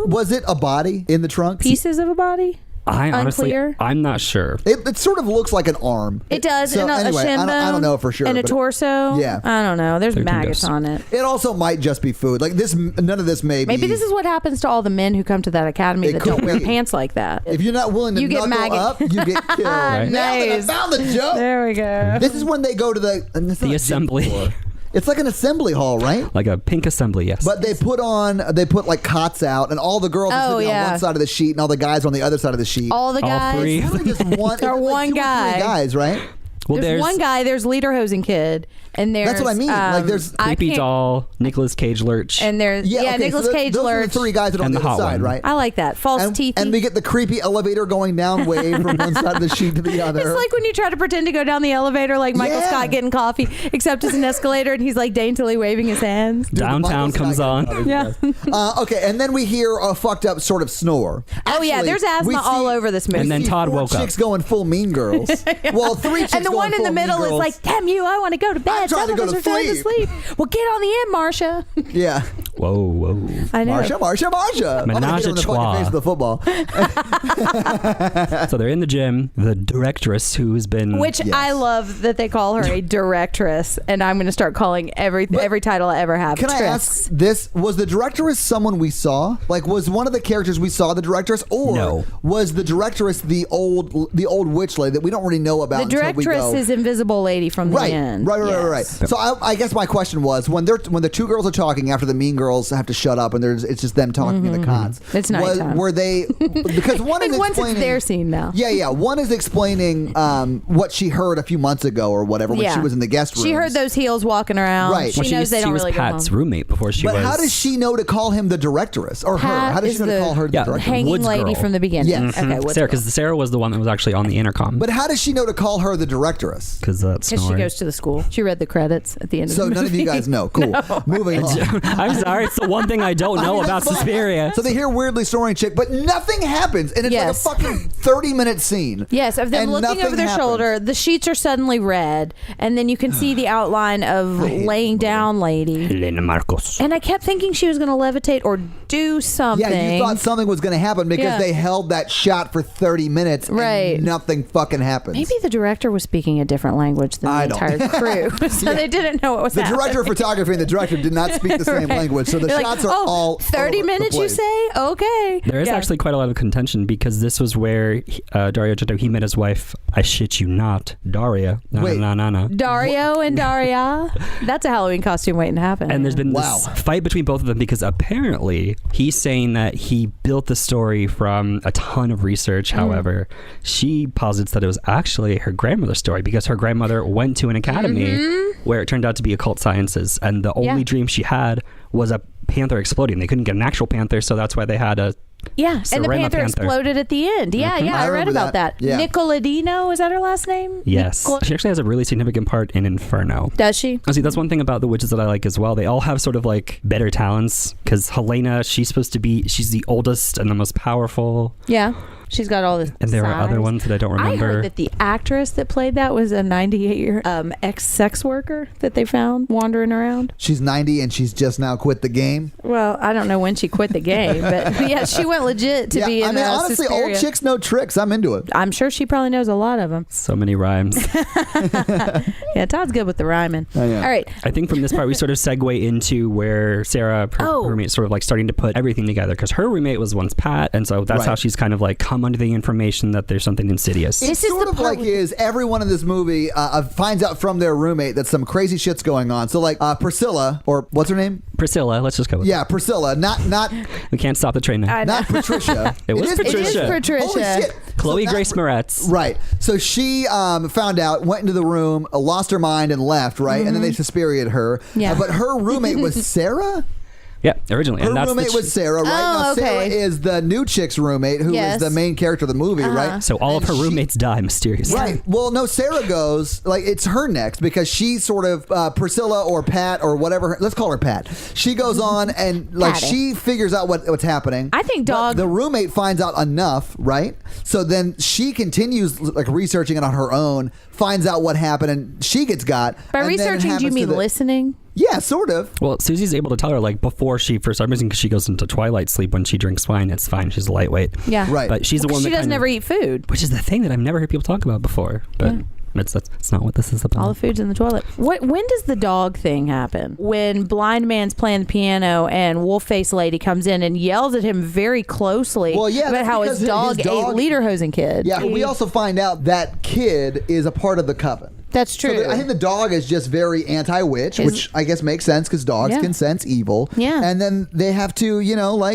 was it a body in the trunk? Pieces of a body? I honestly, Unclear? I'm not sure. It sort of looks like an arm. It does. So and anyway, a shin bone. I don't know for sure. And a torso. Yeah. I don't know. There's maggots on it. It also might just be food. Like this, none of this may be. Maybe this is what happens to all the men who come to that academy that don't wear be. pants like that. If you're not willing to knuckle up, you get killed. Right. Nice. I found the joke. There we go. This is when they go to the assembly. It's like an assembly hall, right? Like a pink assembly, yes. But they put like cots out, and all the girls are sitting on one side of the sheet, and all the guys are on the other side of the sheet. All the guys. All three. It's really just one. Or it's one like 2 or 3 guy. guys, right? Well, there's one guy. There's Lederhosen kid, and there's that's what I mean. Like there's Creepy Doll, Nicolas Cage Lurch, and there's Nicolas Cage those Lurch. are the 3 guys that are on and the the other hot side, one. right? I like that. False teeth. And we get the creepy elevator going down wave from one side of the sheet to the other. It's like when you try to pretend to go down the elevator like Michael Scott getting coffee, except it's an escalator and he's like daintily waving his hands. Downtown comes on. Yeah. Okay, and then we hear a fucked up sort of snore. Oh yeah, there's asthma all over this movie. And then Todd woke up. 4 chicks going full Mean Girls. Well, 3 chicks and the going one in the middle is like, damn you, I want to go to bed. I'm trying to go to sleep. Well, get on the end, Marcia. Yeah. Whoa. I know. Marsha. Menage a the trois. fucking face of the football. So they're in the gym. The directress who's been... Which I love that they call her a directress, and I'm going to start calling every title I ever have. Can I ask this? Was the directress someone we saw? Like, was one of the characters we saw the directress, or was the directress the old witch lady that we don't really know about? The directress is Invisible Lady from the end. Right. So I guess my question was when the two girls are talking after the mean girls have to shut up and it's just them talking in the cots. It's nighttime. Were they? Because one is once explaining it's their scene now. Yeah. One is explaining what she heard a few months ago or whatever when she was in the guest room. She heard those heels walking around. Right. She knows they don't really go home. She was Pat's roommate before she was. But how does she know to call him the directress or her? How does she know to call her the directress? Hanging Woods lady girl. from the beginning. Yes. Okay. Sarah, because Sarah was the one that was actually on the intercom. But how does she know to call her the directress? Because she goes to the school. She read the credits at the end of the movie. So none of you guys know. Cool. No. Moving on. I'm sorry. It's the one thing I don't know about Suspiria. So they hear weirdly snoring chick, but nothing happens. And it's like a fucking 30-minute scene. Yes, of them looking over their shoulder. The sheets are suddenly red. And then you can see the outline of laying down lady. Elena Marcos. And I kept thinking she was going to levitate or do something. Yeah, you thought something was going to happen because they held that shot for 30 minutes and nothing fucking happens. Maybe the director was speaking a different language than the entire crew. So they didn't know what was happening. The director of photography and the director did not speak the same language. So the shots are all 30 minutes, you say? Okay. There is actually quite a lot of contention because this was where Dario Argento, he met his wife, I shit you not, Daria. Dario and Daria. That's a Halloween costume waiting to happen. And there's been this fight between both of them because apparently he's saying that he built the story from a ton of research. However, she posits that it was actually her grandmother's story because her grandmother went to an academy where it turned out to be occult sciences, and the only dream she had was a panther exploding. They couldn't get an actual panther, so that's why they had a and the panther exploded at the end. I read about that. Yeah. Nicoladino, is that her last name? Yes. She actually has a really significant part in Inferno. Does she? See, that's one thing about the witches that I like as well. They all have sort of like better talents because Helena, she's the oldest and the most powerful. Yeah. She's got all this. And there are other ones that I don't remember. I heard that the actress that played that was a 98-year ex-sex worker that they found wandering around. She's 90 and she's just now quit the game. Well, I don't know when she quit the game, but yeah, she went legit to be in honestly, Suspiria. old chicks know tricks. I'm into it. I'm sure she probably knows a lot of them. So many rhymes. Yeah, Todd's good with the rhyming. Oh, yeah. All right. I think from this part we sort of segue into where Sarah, her roommate, sort of like starting to put everything together because her roommate was once Pat, and so that's how she's kind of like come under the information that there's something insidious. It's sort of like everyone in this movie finds out from their roommate that some crazy shit's going on. So like Priscilla, or what's her name? Priscilla. Let's just go with that. Priscilla. Not. We can't stop the train now. Not Patricia. It was Patricia. It is Patricia. Holy shit. Chloe Grace Moretz. Right. So she found out, went into the room, lost her mind, and left. Right, and then they Suspiria'd her. Yeah. But her roommate was Sarah. Yeah, originally. Her roommate was Sarah, right? Now, Sarah is the new chick's roommate, who is the main character of the movie, right? So all of her roommates die mysteriously. Right. Well, no, Sarah goes, like, it's her next because she's sort of Priscilla or Pat or whatever. Let's call her Pat. She goes on and, like, she figures out what's happening. I think the roommate finds out enough, right? So then she continues, like, researching it on her own, finds out what happened, and she gets got. By researching, do you mean listening? Yeah, sort of. Well, Susie's able to tell her, like, before she, for some reason, because she goes into twilight sleep when she drinks wine, it's fine. She's lightweight. Yeah. Right. But she's the one that she doesn't ever eat food. Which is the thing that I've never heard people talk about before. But it's not what this is about. All the food's in the toilet. When does the dog thing happen? When blind man's playing the piano and wolf-faced lady comes in and yells at him very closely about how his dog ate Lederhosen kid. Yeah, we also find out that kid is a part of the coven. That's true. So I think the dog is just very anti-witch, which I guess makes sense because dogs can sense evil. Yeah. And then they have to,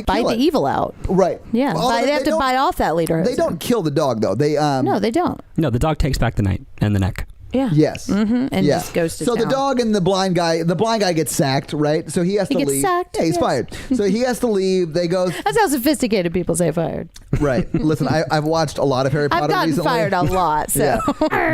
bite the evil out. Right. Yeah. They have to bite off that Lederhosen. They don't kill the dog, though. No, they don't. No, the dog takes back the night and the neck. Yeah. Yes. Mm-hmm. And just goes to town. So the dog and the blind guy gets sacked, right? So he has to leave. He gets sacked. Yeah, he's fired. So he has to leave. They go. That's how sophisticated people say fired. Right. Listen, I've watched a lot of Harry Potter recently. I've gotten fired a lot. So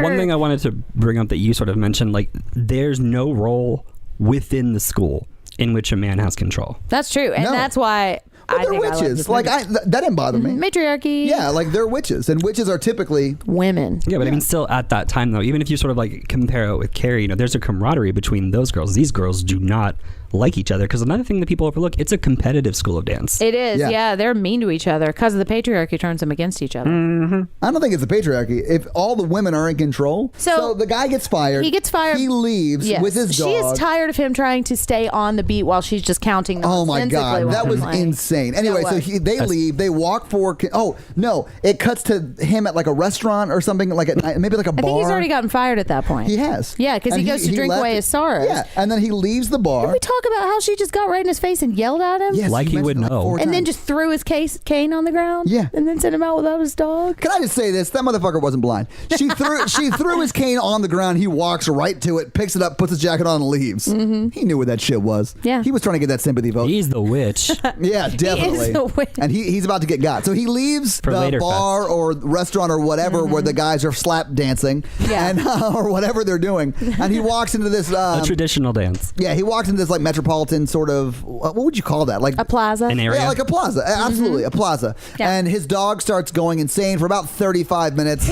one thing I wanted to bring up that you sort of mentioned, like, there's no role within the school in which a man has control. That's true, and that's why. I they're think I love witches. this Like movie. that didn't bother me. Matriarchy. Yeah, like they're witches, and witches are typically Women. Yeah, but I mean, still at that time though, even if you sort of like compare it with Carrie, there's a camaraderie between those girls. These girls do not like each other because another thing that people overlook, it's a competitive school of dance. It is. Yeah. Yeah, they're mean to each other because the patriarchy turns them against each other. I don't think it's the patriarchy. If all the women are in control, so the guy gets fired. He gets fired. He leaves Yes. with his dog. She is tired of him trying to stay on the beat while she's just counting. Oh my God, that was insane. Anyway, so they leave. They walk for. Oh no, it cuts to him at like a restaurant or something, like at night, maybe like a bar. I think he's already gotten fired at that point. He has. Yeah, because he goes to drink away his sorrows. Yeah, and then he leaves the bar. Did we talk about how she just got right in his face and yelled at him? Yes, Like he would mentioned it know. 4 And then times. just threw his cane on the ground? Yeah. And then sent him out without his dog? Can I just say this? That motherfucker wasn't blind. She threw his cane on the ground. He walks right to it, picks it up, puts his jacket on, and leaves. He knew what that shit was. Yeah. He was trying to get that sympathy vote. He's the witch. Yeah, definitely. the witch. And he's about to get got. So he leaves For the later bar fest. or restaurant or whatever where the guys are slap dancing, Yeah. and or whatever they're doing, and he walks into this. A traditional dance. Yeah, he walks into this like metropolitan sort of. What would you call that? Like A plaza? An area. Yeah, like a plaza. Absolutely, a plaza. Yeah. And his dog starts going insane for about 35 minutes.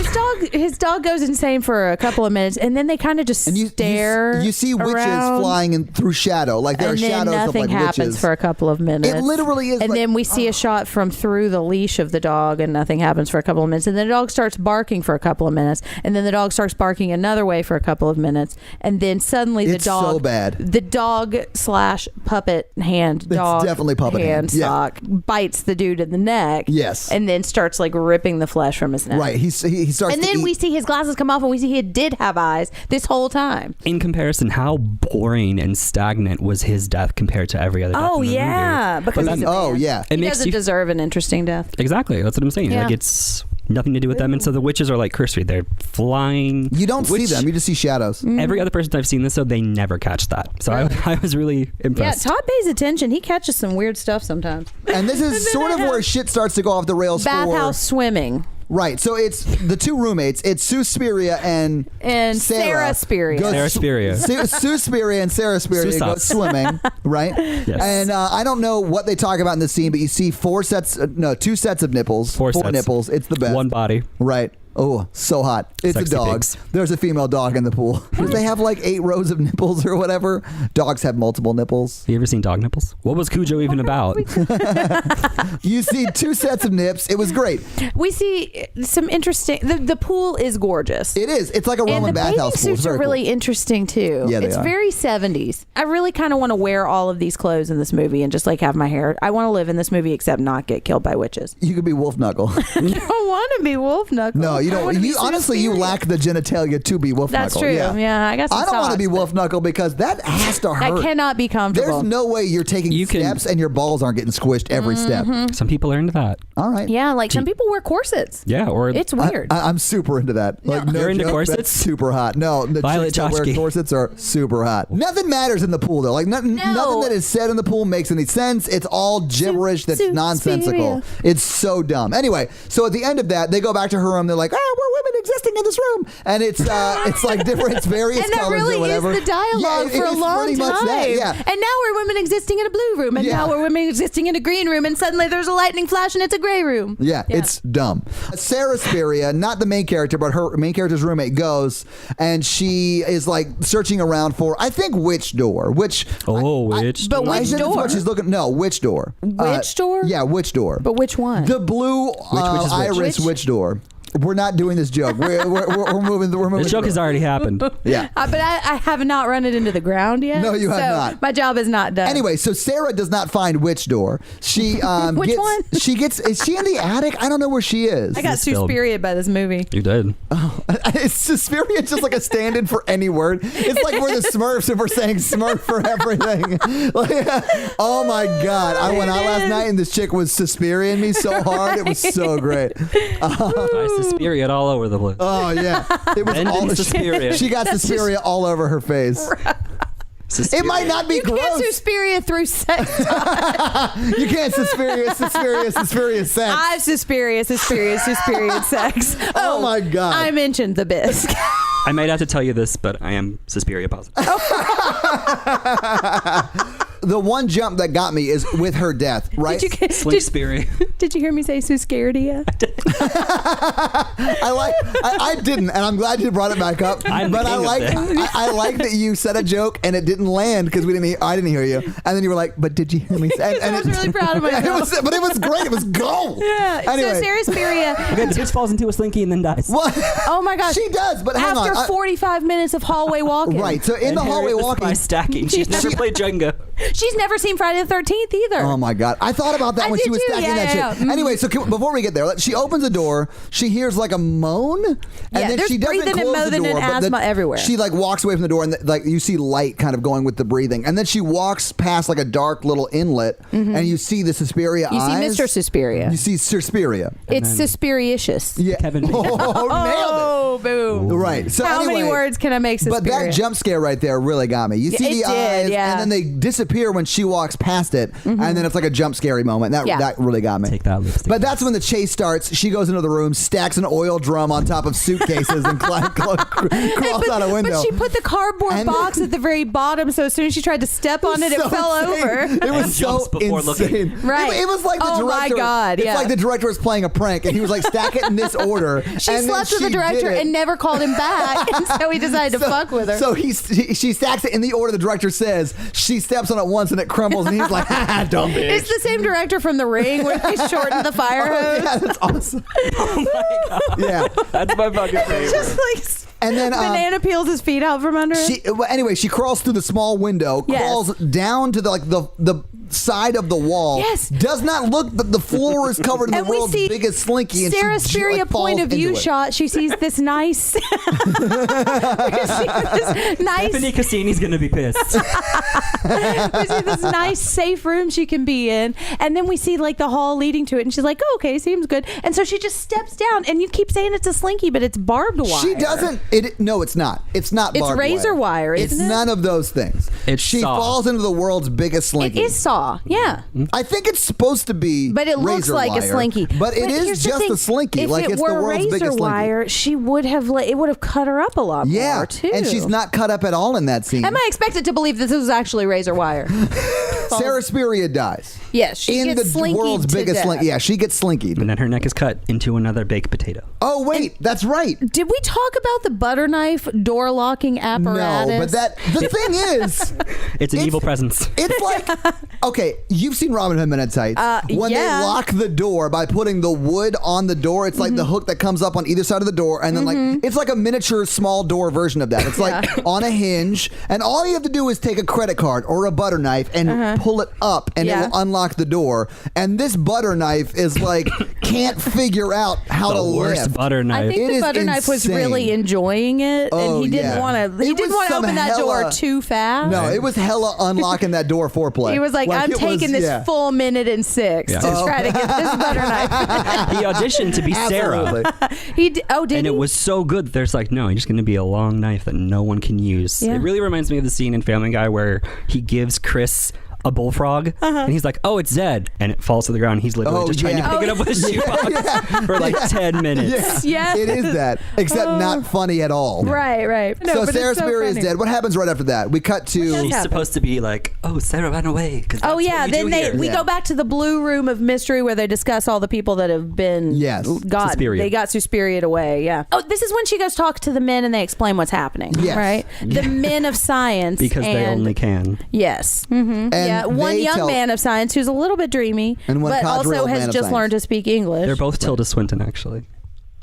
His dog goes insane for a couple of minutes, and then they kind of just And stare. you see witches around, flying in through shadow, like there and are then shadows nothing of like happens witches. for a couple of minutes. It literally is. And like, then we see a shot from through the leash of the dog, and nothing happens for a couple of minutes. And then the dog starts barking for a couple of minutes, and then the dog starts barking another way for a couple of minutes, and then suddenly It's the dog, so bad. the dog / puppet hand, It's dog definitely puppet hand, yeah. sock bites the dude in the neck. Yes. and then starts like ripping the flesh from his neck. right. He starts. And to then eat. we see his glasses come off, and we see he did have eyes this whole time. In comparison, how boring and stagnant was his death compared to every other death Oh in the yeah, movie? because But he's then- a man. Oh yeah. It He makes doesn't you deserve an interesting death. exactly. That's what I'm saying. Yeah. Like it's nothing to do with them, and so the witches are like cursory. They're flying. You don't see which them. You just see shadows. Every other person I've seen this, so they never catch that. So I was really Yeah, impressed. Todd pays attention. He catches some weird stuff sometimes. And this is sort of where shit starts to go off the rails. Bathhouse swimming. Right. So it's the two roommates. It's Suspiria and Sarah Speria. go Sarah Speria. Suspiria and Sarah Speria go Susas. swimming, right? Yes. And I don't know what they talk about in this scene, but you see two sets of nipples. Four sets. Nipples. It's the best. One body. Right. Oh, so hot. It's Sexy a dog. pigs. There's a female dog in the pool. Do they have like 8 rows of nipples or whatever? Dogs have multiple nipples. You ever seen dog nipples? What was Cujo even about? You see 2 sets of nips. It was great. We see some interesting. The pool is gorgeous. It is. It's like a And Roman the bathing bathhouse pool. It's suits are very really cool. interesting too. Yeah, they it's are. very 70s. I really kind of want to wear all of these clothes in this movie and just like have my hair. I want to live in this movie except not get killed by witches. You could be Wolf Knuckle. I don't want to be Wolf Knuckle. No, you I wanna don't. be You honestly, you Suspiria. lack the genitalia to be Wolf That's Knuckle. true. Yeah. Yeah, I got some I don't want to socks, be but- Wolf Knuckle because that has to hurt. I cannot be comfortable. There's no way you're taking You can- steps and your balls aren't getting squished every step. Some people are into that. All right. Yeah, like some people wear corsets. Yeah, or It's weird. I'm super into that. Like, no You're into joke, corsets? That's super hot. No, the Violet chicks that wear Chachki. corsets are super hot. Nothing matters in the pool though. Like nothing that is said in the pool makes any sense. It's all gibberish that's Suspiria. nonsensical. It's so dumb. Anyway, so at the end of that, they go back to her room. They're like, we're women existing in this room, and it's like different. It's various And that colors really or whatever. is the dialogue Yeah, for a it's long pretty time. much that, yeah. And now we're women existing in a blue room, and Yeah. now we're women existing in a green room, and suddenly there's a lightning flash, and it's a gray room. Yeah, it's dumb. Sarah Speria, not the main character, but her main character's roommate goes, and she is like searching around for, I think, which door. Which which? But I which think that's door? what she's looking. No, which door? Which door? Yeah, which door? But which one? The blue which is which? iris witch door. We're not doing this joke. We're moving. We're moving. The joke has already happened. Yeah. But I have not run it into the ground yet. No, you have so not. My job is not done. Anyway, so Sarah does not find which door. She Which gets, one? She gets. Is she in the attic? I don't know where she is. I got This film. Suspiria by this movie. You did. Is Suspiria just like a stand-in for any word? It's like we're the Smurfs and we're saying Smurf for everything. Like, oh my God! I went out last night and this chick was Suspiriaing me so hard. It was so great. I Suspiria all over the place. Oh yeah, it was End in all. Suspiria. She got Suspiria all over her face. It might not be You gross. can't Suspiria through sex. You can't Suspiria sex. I've Suspiria sex. Oh my God. I mentioned the bisque. I might have to tell you this, but I am Suspiria positive. the one jump that got me is with her death, right? Susperia. Did you hear me say Susperia? I didn't, and I'm glad you brought it back up. But I like that you said a joke and it didn't land because I didn't hear you, and then you were like, "But did you hear me?" I was really proud of myself. But it was great. It was gold. Yeah. Anyway. So Susperia. Okay, Suze falls into a slinky and then dies. What? Oh my gosh. She does, but hang after on. 45 minutes of hallway walking. Right. So in the hallway walking, by stacking. She's never played Jenga. She's never seen Friday the 13th either. Oh my God! I thought about that when she was stacking that shit. Yeah. Anyway, so before we get there, she opens the door. She hears like a moan, and then she doesn't breathing close and the door. and asthma everywhere. She like walks away from the door, and like you see light kind of going with the breathing, and then she walks past like a dark little inlet, and you see the Suspiria eyes. You see Mr. Suspiria. You see Suspiria. It's Suspiricious. Yeah. Kevin Bacon. Nailed it. Oh, boom. Right. So How anyway, many words can I make Suspiria? But that jump scare right there really got me. You see the eyes, yeah. and then they disappear when she walks past it, and then it's like a jump scary moment. That really got me. Take that lipstick. But that's when the chase starts. She goes into the room, stacks an oil drum on top of suitcases, and crawls out a window. But she put the cardboard box at the very bottom, so as soon as she tried to step on it, it fell over. It was so insane. Right. It was like the director. Oh my God! It's like the director was playing a prank, and he was like, "Stack it in this order." She slept with the director and never called him back, and so he decided to fuck with her. So she stacks it in the order the director says. She steps on it once, and it crumbles, and he's like, "Ha, dumb bitch." It's the same director from The Ring where they shortened the fire hose. Yeah, that's awesome. Oh my God. Yeah, that's my fucking favorite. Just like and then Banana peels his feet out from under him. Anyway, she crawls through the small window, crawls down to the side of the wall. Yes. Does not look, but the floor is covered in the world's biggest slinky. And Sarah Speria point of view shot. She sees this nice. Stephanie Cassini's gonna be pissed. We see this nice safe room she can be in, and then we see like the hall leading to it, and she's like, "Oh, okay, seems good." And so she just steps down, and you keep saying it's a slinky, but it's barbed wire. She doesn't. No, it's not. It's not. It's barbed razor wire. It's isn't it? none of those things. She falls into the world's biggest slinky. It is Saw. Yeah. I think it's supposed to be, but it looks like wire, a slinky. But it is just a slinky. If like it it's were the world's razor biggest wire, slinky. she would have. It would have cut her up a lot more too. And she's not cut up at all in that scene. Am I expected to believe that this was actually razor wire? Sarah Speria dies. Yes, she gets in the world's biggest slinky. Yeah, she gets slinkied. And then her neck is cut into another baked potato. Oh wait, that's right. Did we talk about the butter knife door locking apparatus? No, but the thing is, it's an evil presence. It's like, okay, you've seen Robin Hood Men in Tights. When they lock the door by putting the wood on the door, it's like the hook that comes up on either side of the door, and then like it's like a miniature small door version of that. It's like on a hinge, and all you have to do is take a credit card or a butter knife and pull it up, and it will unlock the door. And this butter knife is like can't figure out how to worst lift. Butter knife. I think the butter knife was really enjoying it, and he didn't want to. He didn't want to open that door too fast. No, it was hella unlocking that door foreplay. He was like I'm taking this full minute and 6 to try to get this butter knife. He auditioned to be Sarah. Did and it was so good that there's like, no, you're just going to be a long knife that no one can use. Yeah. It really reminds me of the scene in Family Guy where he gives Chris a bullfrog and he's like, "Oh, it's Zed," and it falls to the ground. He's literally just trying to pick it up with a shoebox for like 10 minutes. Yeah, it is that, except not funny at all. Right. No, so Sarah Speria is dead. What happens right after that? We cut to. She's supposed to be like, "Oh, Sarah ran away." Then we go back to the blue room of mystery where they discuss all the people that have been got. Suspiria. They got Suspiria'd away. Yeah. Oh, this is when she goes talk to the men and they explain what's happening. Yes. Right. The men of science because they only can. Yes. Mm-hmm. And one young man of science who's a little bit dreamy, but also has just learned to speak English. They're both Tilda Swinton, actually.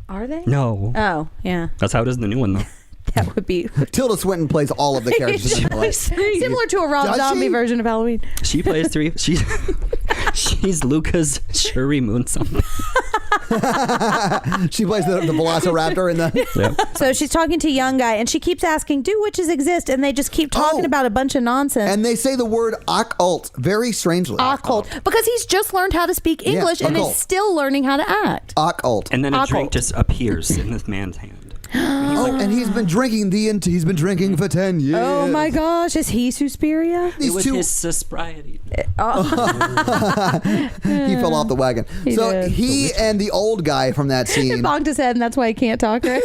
Are they? No. Oh, yeah. That's how it is in the new one, though. That would be. Tilda Swinton plays all of the characters. Similar to a Rob Zombie version of Halloween. She plays 3. She's Luca's Shuri Moon something. She plays the Velociraptor in the. Yep. So she's talking to a young guy, and she keeps asking, "Do witches exist?" And they just keep talking about a bunch of nonsense. And they say the word occult very strangely. Occult, because he's just learned how to speak English and is still learning how to act. Occult. And then a drink just appears in this man's hand. He's and he's been drinking for 10 years. Oh my gosh, is he Suspiria? It was his Susperia. He fell off the wagon. Did. He and the old guy from that He scene. bonked his head, and that's why he can't talk right.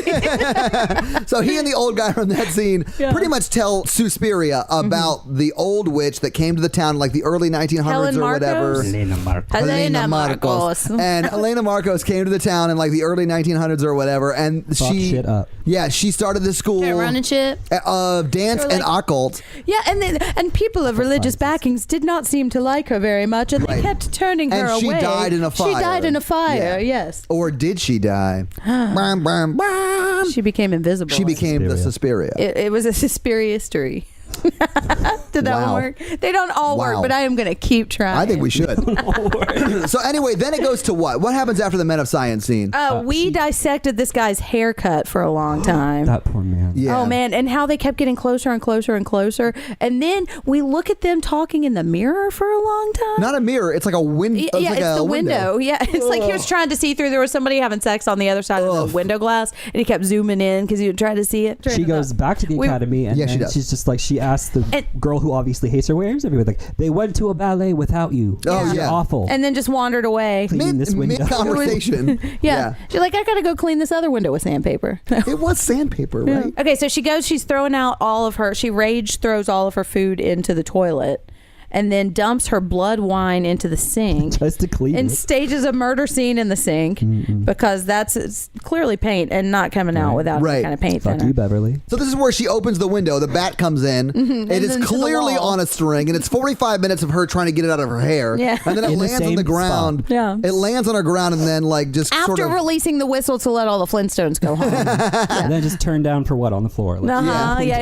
So he and the old guy from that scene pretty much tell Suspiria about the old witch that came to the town in like the early 1900s Helen or whatever. Helena Marcos. And Helena Marcos came to the town in like the early 1900s or whatever, and shit up. Yeah, she started the school Running shit. of dance and occult. Yeah, and people of religious backings did not seem to like her very much, and they kept turning her away. And she died in a fire. She died in a fire, yes. Or did she die? Bam, bam, bam. She became invisible. She became the Suspiria. It was a Suspiria history. Did that one work? They don't all work, but I am going to keep trying. I think we should. So anyway, then it goes to what? What happens after the Men of Science scene? We dissected this guy's haircut for a long time. That poor man. Yeah. Oh man, and how they kept getting closer and closer and closer, and then we look at them talking in the mirror for a long time. Not a mirror. It's like a window. Yeah, it's the window. Yeah, it's like he was trying to see through. There was somebody having sex on the other side of the window glass, and he kept zooming in because he would try to see it. She goes back to the academy, and she does. she's just like, she asked the girl who obviously hates her, where's everybody? Like, they went to a ballet without you. Oh, You're awful. And then just wandered away. Clean this window. Mid-conversation. Yeah. She's like, I gotta go clean this other window with sandpaper. It was sandpaper, right? Okay, so she goes, she's throwing out she rage throws all of her food into the toilet, and then dumps her blood wine into the sink Just to clean and it. stages a murder scene in the sink because it's clearly paint and not coming out without any kind of paint Fuck thinner. you, Beverly. So this is where she opens the window. The bat comes in. It is then to the clearly wall. on a string, and it's 45 minutes of her trying to get it out of her hair. Yeah. And then it In the lands on same the ground. spot. Yeah. It lands on her ground, and then like just After sort of. releasing the whistle to let all the Flintstones go home. And then just turn down for what on the floor? Like, Yeah.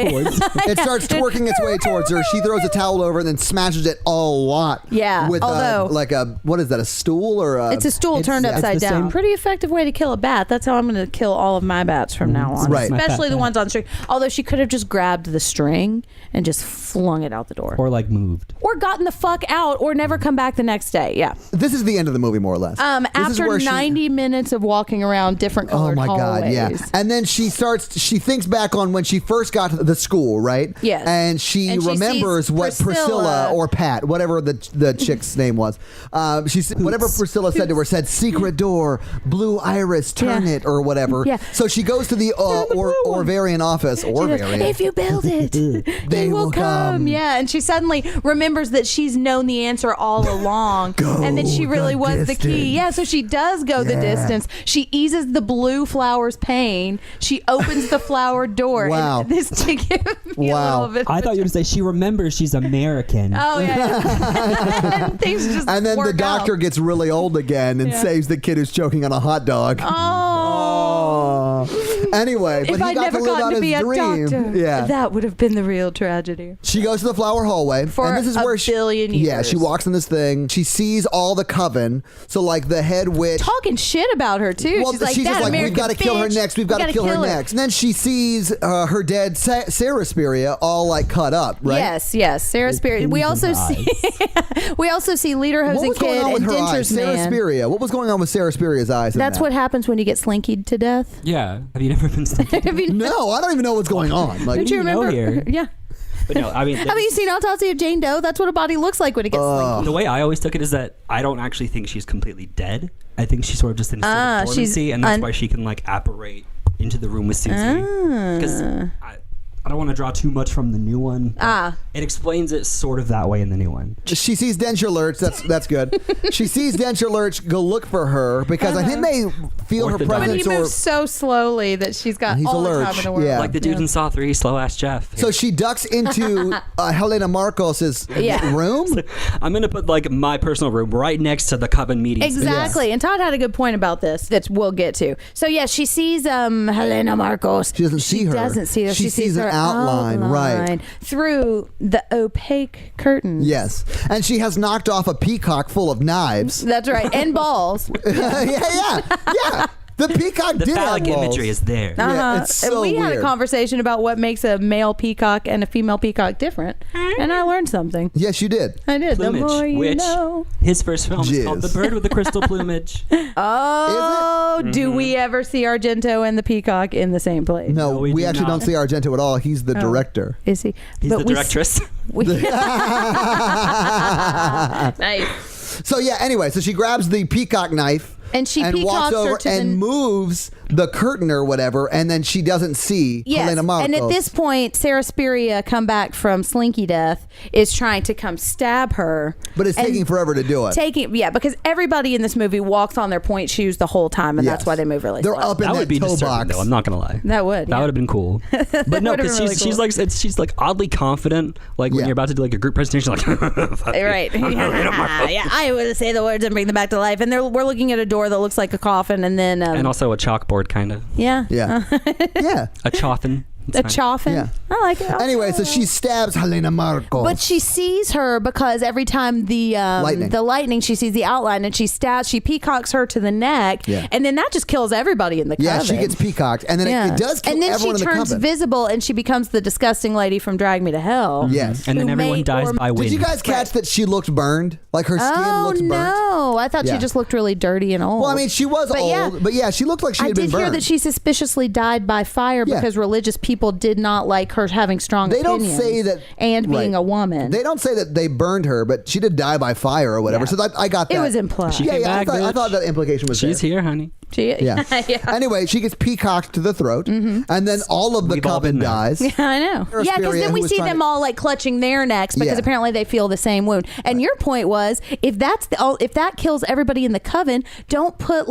It starts twerking its way towards her. She throws a towel over and then smashes it a lot. Yeah, With although- like a what is that? A stool or a? It's a stool turned it's upside the down. same- Pretty effective way to kill a bat. That's how I'm going to kill all of my bats from now on. Right. Especially the My fat ones on string. Although she could have just grabbed the string and just flung it out the door. Or like moved. Or gotten the fuck out or never come back the next day. Yeah. This is the end of the movie, more or less. This is After where 90 minutes of walking around different Oh colored my God, hallways. yeah. And then she thinks back on when she first got to the school, right? Yes. And she And she remembers sees what Priscilla or Pat, whatever the chick's name was. Whatever Priscilla said to her said, secret door, blue iris, turn it, or whatever. Yeah. So she goes to the Orvarian office. She goes, Orvarian. if you build it, they will come. Yeah, and she suddenly remembers that she's known the answer all along, and that she really the was the key. distance. Yeah, so she does go the distance. She eases the blue flower's pain. She opens the flower door. Wow. And this to give me a little bit. I thought you were going to say she remembers she's American. Oh yeah. And things just And then the work doctor out. gets really old again and saves the kid who's choking on a hot dog. Oh. Anyway, but If he I'd got never to live gotten out to his be a dream. doctor, Yeah. that would have been the real tragedy. She goes to the flower hallway, For and this is a where billion Yeah, years. she walks in this thing. She sees all the coven. So like the head witch. Talking shit about her too. Well, she's like, just that like, American we've got to kill her bitch. next. We've got to kill her next. And then she sees her dead Sarah Spiria all like cut up, right? Yes, Sarah Spiria. We also see Lederhosen What was going Kid on with and her eyes? Denture's Sarah Man. Spiria. What was going on with Sarah Spiria's eyes? in That's that? what happens when you get slinkied to death. Yeah. Have you never been slinky? Have you, No, I don't even know what's going on. Like, don't you know remember? here? Yeah. But no, I mean, Have you seen Autopsy of Jane Doe? That's what a body looks like when it gets slinky. the way I always took it is that I don't actually think she's completely dead. I think she's sort of just in a state of dormancy, and that's why she can like apparate into the room with Susie. Because I don't want to draw too much from the new one. it explains it Sort of that way in the new one. She sees Denture Lurch. That's good. She sees Denture Lurch go look for her because I think they feel her Orthodox. But he presence. moves so slowly that she's got He's all a the lurch. time in the world. Yeah. like the dude in Saw 3, Slow Ass Jeff. So she ducks into Helena Marcos's room. I'm gonna put like my personal room right next to the coven meeting space. Exactly. And Todd had a good point about this that we'll get to. So yeah, she sees Helena Marcos. She doesn't see her. Doesn't see her. She sees her an outline, right. through the opaque curtains. Yes, and she has knocked off a peacock full of knives. That's right. And balls. yeah. The peacock The did have phallic balls. imagery is there. Yeah, it's so we had a weird. conversation about what makes a male peacock and a female peacock different, and I learned something. Yes, you did. I did. Plumage, the more you which know. his first film is called Jizz. The Bird with the Crystal Plumage. Oh, Mm-hmm. do we ever see Argento and the peacock in the same place? No, we we do actually not. don't see Argento at all. He's the director. Is he? He's the directress. Nice. So yeah. Anyway, so she grabs the peacock knife. And she walks peacocks her over to and the... moves the curtain or whatever, and then she doesn't see Helena Marcos. And at this point, Susperia, come back from Slinky Death, is trying to come stab her. But it's And taking forever to do it. Because everybody in this movie walks on their point shoes the whole time, and that's Yes. why they move really They're slow. up in That that would be toe disturbing, box. though. I'm not gonna lie. That would. That would have been cool. But no, would've because been really she's like oddly confident. Like when Yeah. you're about to do like a group presentation, like Right. Yeah, I would say the words and bring them back to life. And we're looking at a door that looks like a coffin, and then and also a chalkboard kind of yeah, Yeah. Yeah. a choffin. a choffin. Yeah. I like it. Anyway, so she stabs Helena Marcos. But she sees her because every time the lightning, she sees the outline, and she peacocks her to the neck, Yeah. and then that just kills everybody in the yeah, coven. she gets peacocked, and then it does kill and then everyone she in the turns coven. visible, and she becomes the disgusting lady from Drag Me to Hell. Yes. And then Who everyone may dies or- by wind. Did you guys catch that she looked burned? Like her skin Oh looked burnt? no! I thought Yeah. she just looked really dirty and old. Well, I mean, she was But old, yeah. but yeah, she looked like she I had been did burned. hear that she suspiciously died by fire Yeah. because religious people did not like her having strong They don't opinions. say that, and being right. a woman. They don't say that they burned her, but she did die by fire or whatever. Yeah. So I got that. It was implied. She Yeah, came yeah. back, I bitch. thought that implication was She's there. here, honey. Yeah. yeah. Anyway, she gets peacocked to the throat, and then all of the We've all coven been there. dies. Yeah, I know. Suspiria, Yeah, because then who we was see trying them to- all like clutching their necks because Yeah. apparently they feel the same wound. And your point was, if that kills everybody in the coven, don't put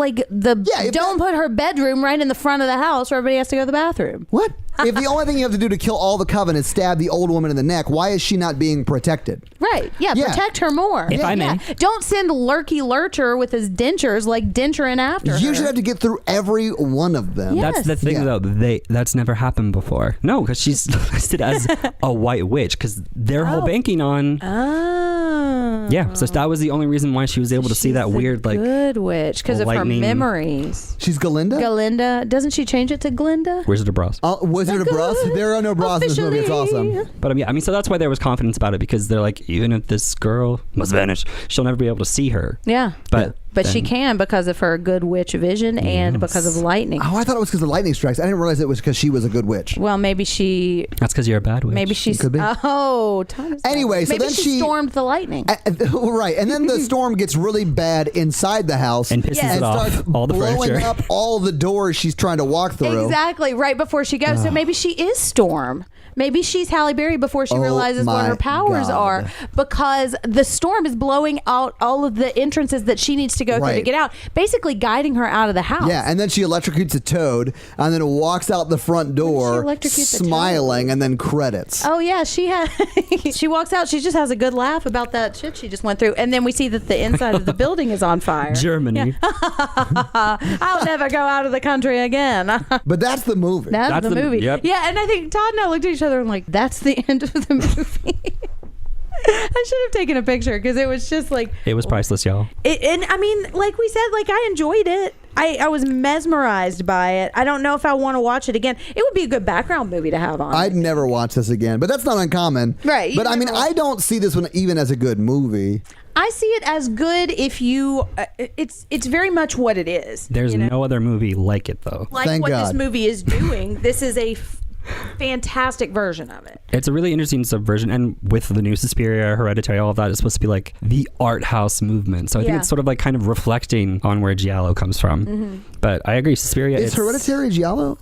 don't put her bedroom right in the front of the house where everybody has to go to the bathroom. What? If the only thing you have to do to kill all the coven is stab the old woman in the neck, why is she not being protected? Right. Yeah, Yeah. protect her more. If I may. Yeah. Don't send Lurky Lurcher with his dentures like denturing after her. You should have to get through every one of them. Yeah. That's the Yes. thing, Yeah. though. That's never happened before. No, because she's listed as a white witch because they're whole banking on. Oh. Yeah, so that was the only reason why she was able to see She's that a weird, like, good witch because of her lightning- memories. She's Galinda? Galinda, doesn't she change it to Glinda? Wizard of Bros. Wizard of Bros? There are no bras in this movie. It's Officially. awesome. But yeah, I mean, so that's why there was confidence about it because they're like, even if this girl must vanish, she'll never be able to see her. Yeah. But she then- can because of her good witch vision and because of lightning. Oh, I thought it was because of lightning strikes. I didn't realize it was because she was a good witch. Well, maybe she. That's because you're a bad witch. Maybe she's. Could be. Oh, Thomas. Anyway, so maybe then she she- stormed the lightning. Right, and then the storm gets really bad inside the house And pisses it off starts all the blowing furniture. up all the doors she's trying to walk through. Exactly, right before she goes. So maybe she is Storm. Maybe she's Halle Berry before she Oh realizes what my her powers God. are, because the storm is blowing out all of the entrances that she needs to go through to Right. get out, basically guiding her out of the house. Yeah, and then she electrocutes a toad, and then walks out the front door, electrocute the smiling, and then credits. Oh yeah, she walks out. She just has a good laugh about that shit she just went through, and then we see that the inside of the building is on fire. Germany. I'll never go out of the country again. But that's the movie. That's the movie. Yep. Yeah, and I think Todd and I looked at each other and like, that's the end of the movie. I should have taken a picture because it was just like It was priceless, y'all. and I mean, like we said, like I enjoyed it. I was mesmerized by it. I don't know if I want to watch it again. It would be a good background movie to have on. I'd never watch this again, but that's not uncommon. Right, you But I mean, never- I don't see this one even as a good movie. I see it as good if you. It's very much what it is. There's you know? no other movie like it, though. Like Thank what this God. movie is doing. This is a fantastic version of it. It's a really interesting subversion, and with the new Suspiria, Hereditary, all of that is supposed to be like the art house movement. So I think Yeah. it's sort of like kind of reflecting on where Giallo comes from. Mm-hmm. But I agree, Suspiria. Is Hereditary Giallo?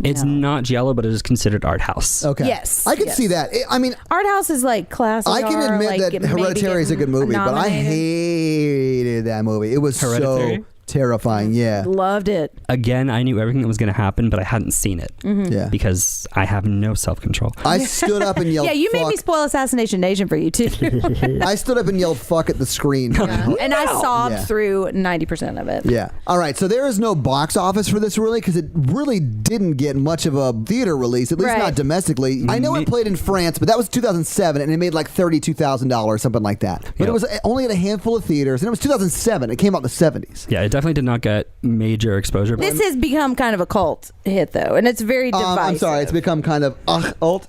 It's not Giallo, but it is considered art house. Okay. Yes, I can yes. see that. I mean, Art House is like classic. I can admit like that maybe Hereditary is a good movie, but I nominated. hated that movie. It was Hereditary? so terrifying. Yeah. Loved it. Again, I knew everything that was going to happen, but I hadn't seen it Yeah. because I have no self-control. I stood up and yelled, Yeah, you made me fuck. spoil Assassination Nation for you too. I stood up and yelled fuck at the screen. And I sobbed Yeah. through 90% of it. Yeah. All right. So there is no box office for this really because it really didn't get much of a theater release, at least Right. not domestically. I know it played in France, but that was 2007 and it made like $32,000, something like that. But Yeah. it was only at a handful of theaters and it was 2007. It came out in the 70s. Yeah, it definitely did not get major exposure. This has become kind of a cult hit, though, and it's very divisive. I'm sorry, it's become kind of alt.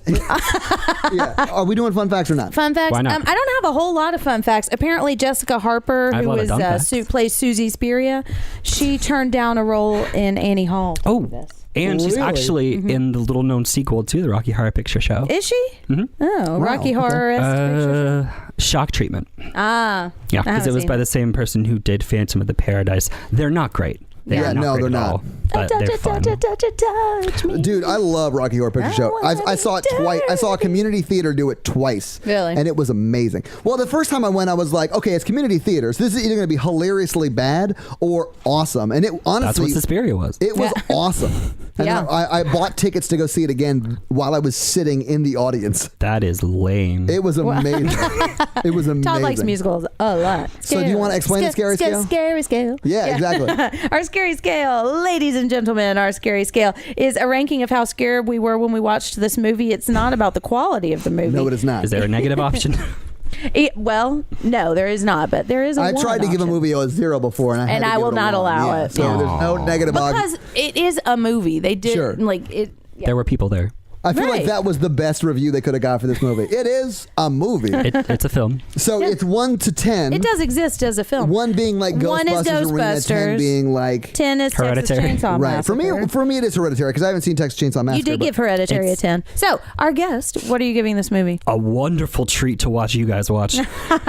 Yeah. Are we doing fun facts or not? Fun facts. Why not? I don't have a whole lot of fun facts. Apparently, Jessica Harper, I have a who lot of was dumb facts. plays Susie Speria, she turned down a role in Annie Hall. Oh. For this. And she's Really? actually in the little known sequel to the Rocky Horror Picture Show. Is she? Mhm. Oh, Wow, Rocky okay. Horror. Shock Treatment. Ah. Yeah, I because it haven't was seen by it. the same person who did Phantom of the Paradise. They're not great. They Yeah, are not no, great they're at not. all, but they're fun. Touch me. Dude, I love Rocky Horror Picture Show. wanna I saw it be twice. I saw a community theater do it twice. Really? And it was amazing. Well, the first time I went, I was like, okay, it's community theater. So this is either going to be hilariously bad or awesome. And it That's honestly, what Suspiria was. it was awesome. And Yeah. I bought tickets to go see it again while I was sitting in the audience. That is lame. It was amazing. It was amazing. Todd likes musicals a lot. So do you wanna explain the scary scale? Scary scale. Yeah, exactly. Our scary scale, ladies and gentlemen, our scary scale is a ranking of how scared we were when we watched this movie. It's not about the quality of the movie. No, it is not. Is there a negative option? Well, no, there is not, but there is a I one tried to give a option. movie a 0 before, and I had And to I give will it a not 1. allow Yeah, it. So Yeah. there's no negative Because it is a movie. They did Sure. like it. Yeah. There were people there. I feel like Right. that was the best review they could have got for this movie. It is a movie. It's a film. So Yeah. it's 1 to 10. It does exist as a film. 1 being like One is Ghostbusters Arena, 10 Ghostbusters. being like 10 is Hereditary. Texas Chainsaw right. For Massacre. me, it is Hereditary because I haven't seen Texas Chainsaw Massacre. You did but give Hereditary a it's- 10. So, our guest, what are you giving this movie? A wonderful treat to watch you guys watch.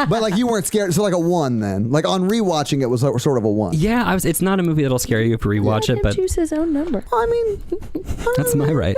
but like you weren't scared, so like a 1 then. Like on rewatching it was like, sort of a 1. Yeah, it's not a movie that'll scare you if you rewatch Let it, him but choose his own number. I mean, that's my right.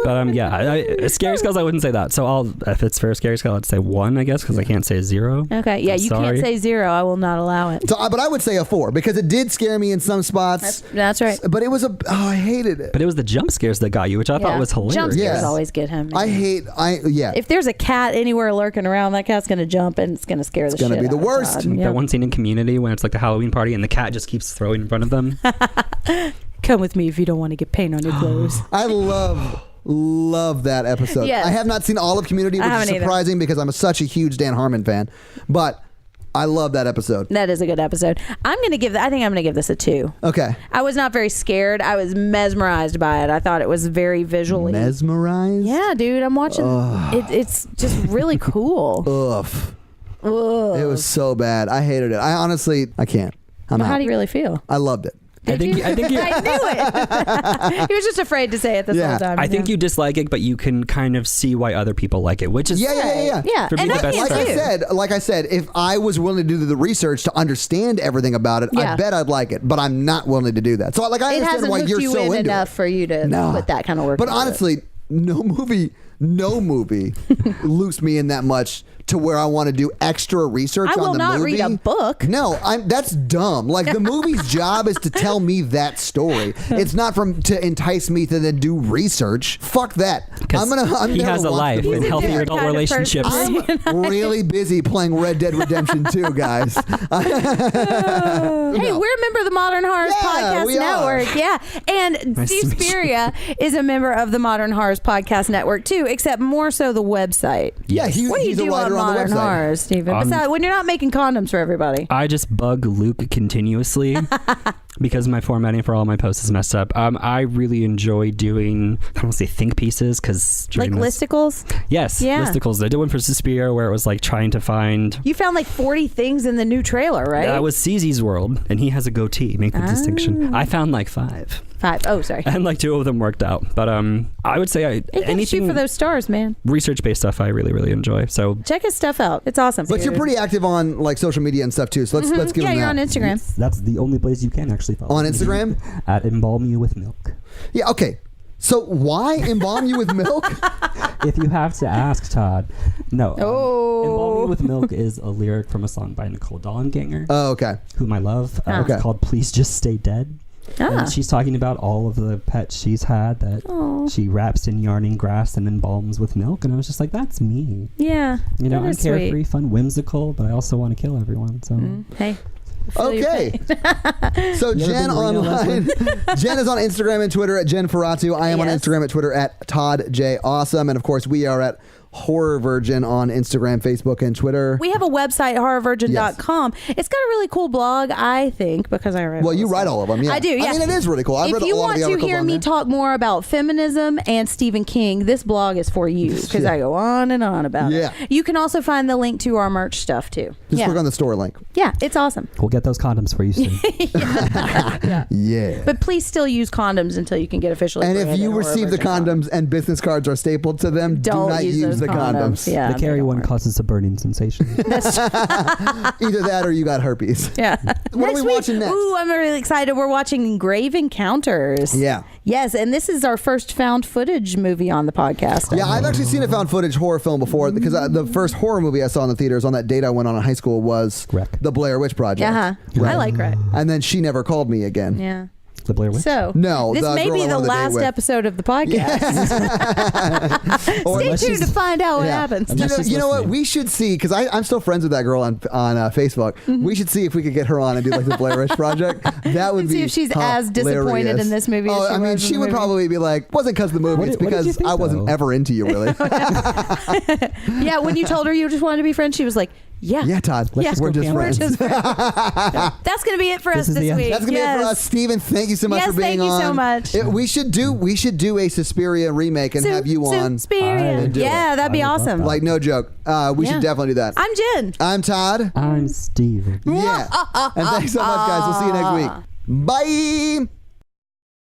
But yeah, scary scales, I wouldn't say that. So if it's for a scary scale, I'd say 1, I guess, because I can't say 0. Okay, yeah, I'm you sorry. can't say 0. I will not allow it. so, but I would say a 4 because it did scare me in some spots. That's right. But it was I hated it. But it was the jump scares that got you, which I thought was hilarious. Jump scares Yeah. always get him. Yeah. If there's a cat anywhere lurking around, that cat's going to jump and it's going to scare the shit gonna be the out of worst. Todd. Yeah. That one scene in Community when it's like the Halloween party and the cat just keeps throwing in front of them. Come with me if you don't want to get paint on your clothes. I love that episode. Yes. I have not seen all of Community, I which is haven't either. surprising because I'm such a huge Dan Harmon fan. But I love that episode. That is a good episode. I think I'm going to give this a 2. Okay. I was not very scared. I was mesmerized by it. I thought it was very visually. Mesmerized? Yeah, dude, I'm watching. It's just really cool. Ugh. Ugh. It was so bad. I hated it. I can't. I'm How out. do you really feel? I loved it. I think you I knew it. He was just afraid to say it this Yeah. whole time. I think you dislike it, but you can kind of see why other people like it, which is Yeah. Yeah, For me, and the I best can part. too. Like I said, if I was willing to do the research to understand everything about it, Yeah. I bet I'd like it. But I'm not willing to do that. So like I It understand hasn't why hooked you're you so in into enough it. for you to No. put that kind of work. But into it. honestly, no movie loosed me in that much to where I want to do extra research I on will the not movie. read a book. No, that's dumb. Like the movie's job is to tell me that story. It's not to entice me to then do research. Fuck that. I'm he there has to a watch life the and movie. healthy different adult kind of relationships. person. I'm really busy playing Red Dead Redemption 2, guys. Hey, we're a member of the Modern Horrors Yeah, Podcast we are. Network. Yeah. And Nice to meet you. Suspiria is a member of the Modern Horrors Podcast Network too, except more so the website. Yeah, What do you he's a do on writer on the Modern website. Horrors, Stephen? Besides, when you're not making condoms for everybody. I just bug Luke continuously because my formatting for all my posts is messed up. I really enjoy doing, I don't want to say think pieces because Like listicles? Yes, Yeah. listicles. I did one for Suspiria where it was like trying to find. You found like 40 things in the new trailer, right? That was CZ's world, and he has a goatee. Make the distinction. I found like 5, 5. Oh, sorry. and like 2 of them worked out. But I would say You gotta shoot anything for those stars, man. research-based stuff I really enjoy. So Check his stuff out. It's awesome. But you're pretty active on like social media and stuff too. So let's give Yeah, him you're that. on Instagram. That's the only place you can actually follow On me. Instagram? At Embalm You With Milk. Yeah, okay. So why embalm you with milk? If you have to ask, Todd. No. Oh. Embalm You With Milk is a lyric from a song by Nicole Dollanganger, Oh, okay. whom I love. Okay. It's called Please Just Stay Dead. Ah. And she's talking about all of the pets she's had that Aw. she wraps in yarning grass and embalms with milk. And I was just like, that's me. Yeah. You know, that I'm is carefree, sweet. fun, whimsical, but I also want to kill everyone. So Hey. Feel your Okay. pain. So You ever Jen been to Reno, online. Jen is on Instagram and Twitter at Jen Ferratu. I am on Yes. Instagram and Twitter at Todd J Awesome. And of course we are at HorrorVirgin on Instagram, Facebook, and Twitter. We have a website, horrorvirgin.com. It's got a really cool blog, I think, because I write. Well, you write all of them, yeah. I do, yeah. I mean, it is really cool. I've if read a you lot want of the to articles hear on me there. talk more about feminism and Stephen King, this blog is for you because I go on and on about it. You can also find the link to our merch stuff too. Just click on the store link. Yeah, it's awesome. We'll get those condoms for you soon. Yeah. But please still use condoms until you can get officially. And if you receive the condoms and business cards are stapled to them, do don't not use the condoms. Yeah, the carry one causes a burning sensation. Either that or you got herpes. Yeah. What are we watching next? Ooh, I'm really excited. We're watching Grave Encounters. Yeah. Yes, and this is our first found footage movie on the podcast. Yeah, I've actually seen a found footage horror film before because the first horror movie I saw in the theaters on that date I went on in high school was Wreck. The Blair Witch Project. I like Wreck. And then she never called me again. Yeah. The Blair Witch? So, No, this the may girl be I the went on the date last with. episode of the podcast. Stay tuned to find out what happens. You know what? We should see, because I'm still friends with that girl on Facebook. We should see if we could get her on and do like the Blair Witch Project. That would And be see if she's as disappointed in this movie as she I mean, was in she the would movie. probably be like, wasn't because of the movie, it's What did you because think, I wasn't though? ever into you, really. Yeah, when you told her you just wanted to be friends, she was like, yeah, Todd. Yeah. We're just We're friends. just friends. That's going to be it for us is the this end. week. That's gonna be it for us, Steven. Thank you so much Yes, for being thank you on. so much. We should do a Suspiria remake and have you on. Suspiria. do Yeah, it. that'd be I would love awesome. that. Like no joke. We should definitely do that. I'm Jen. I'm Todd. I'm Steven. Yeah. And thanks so much, guys. We'll see you next week. Bye.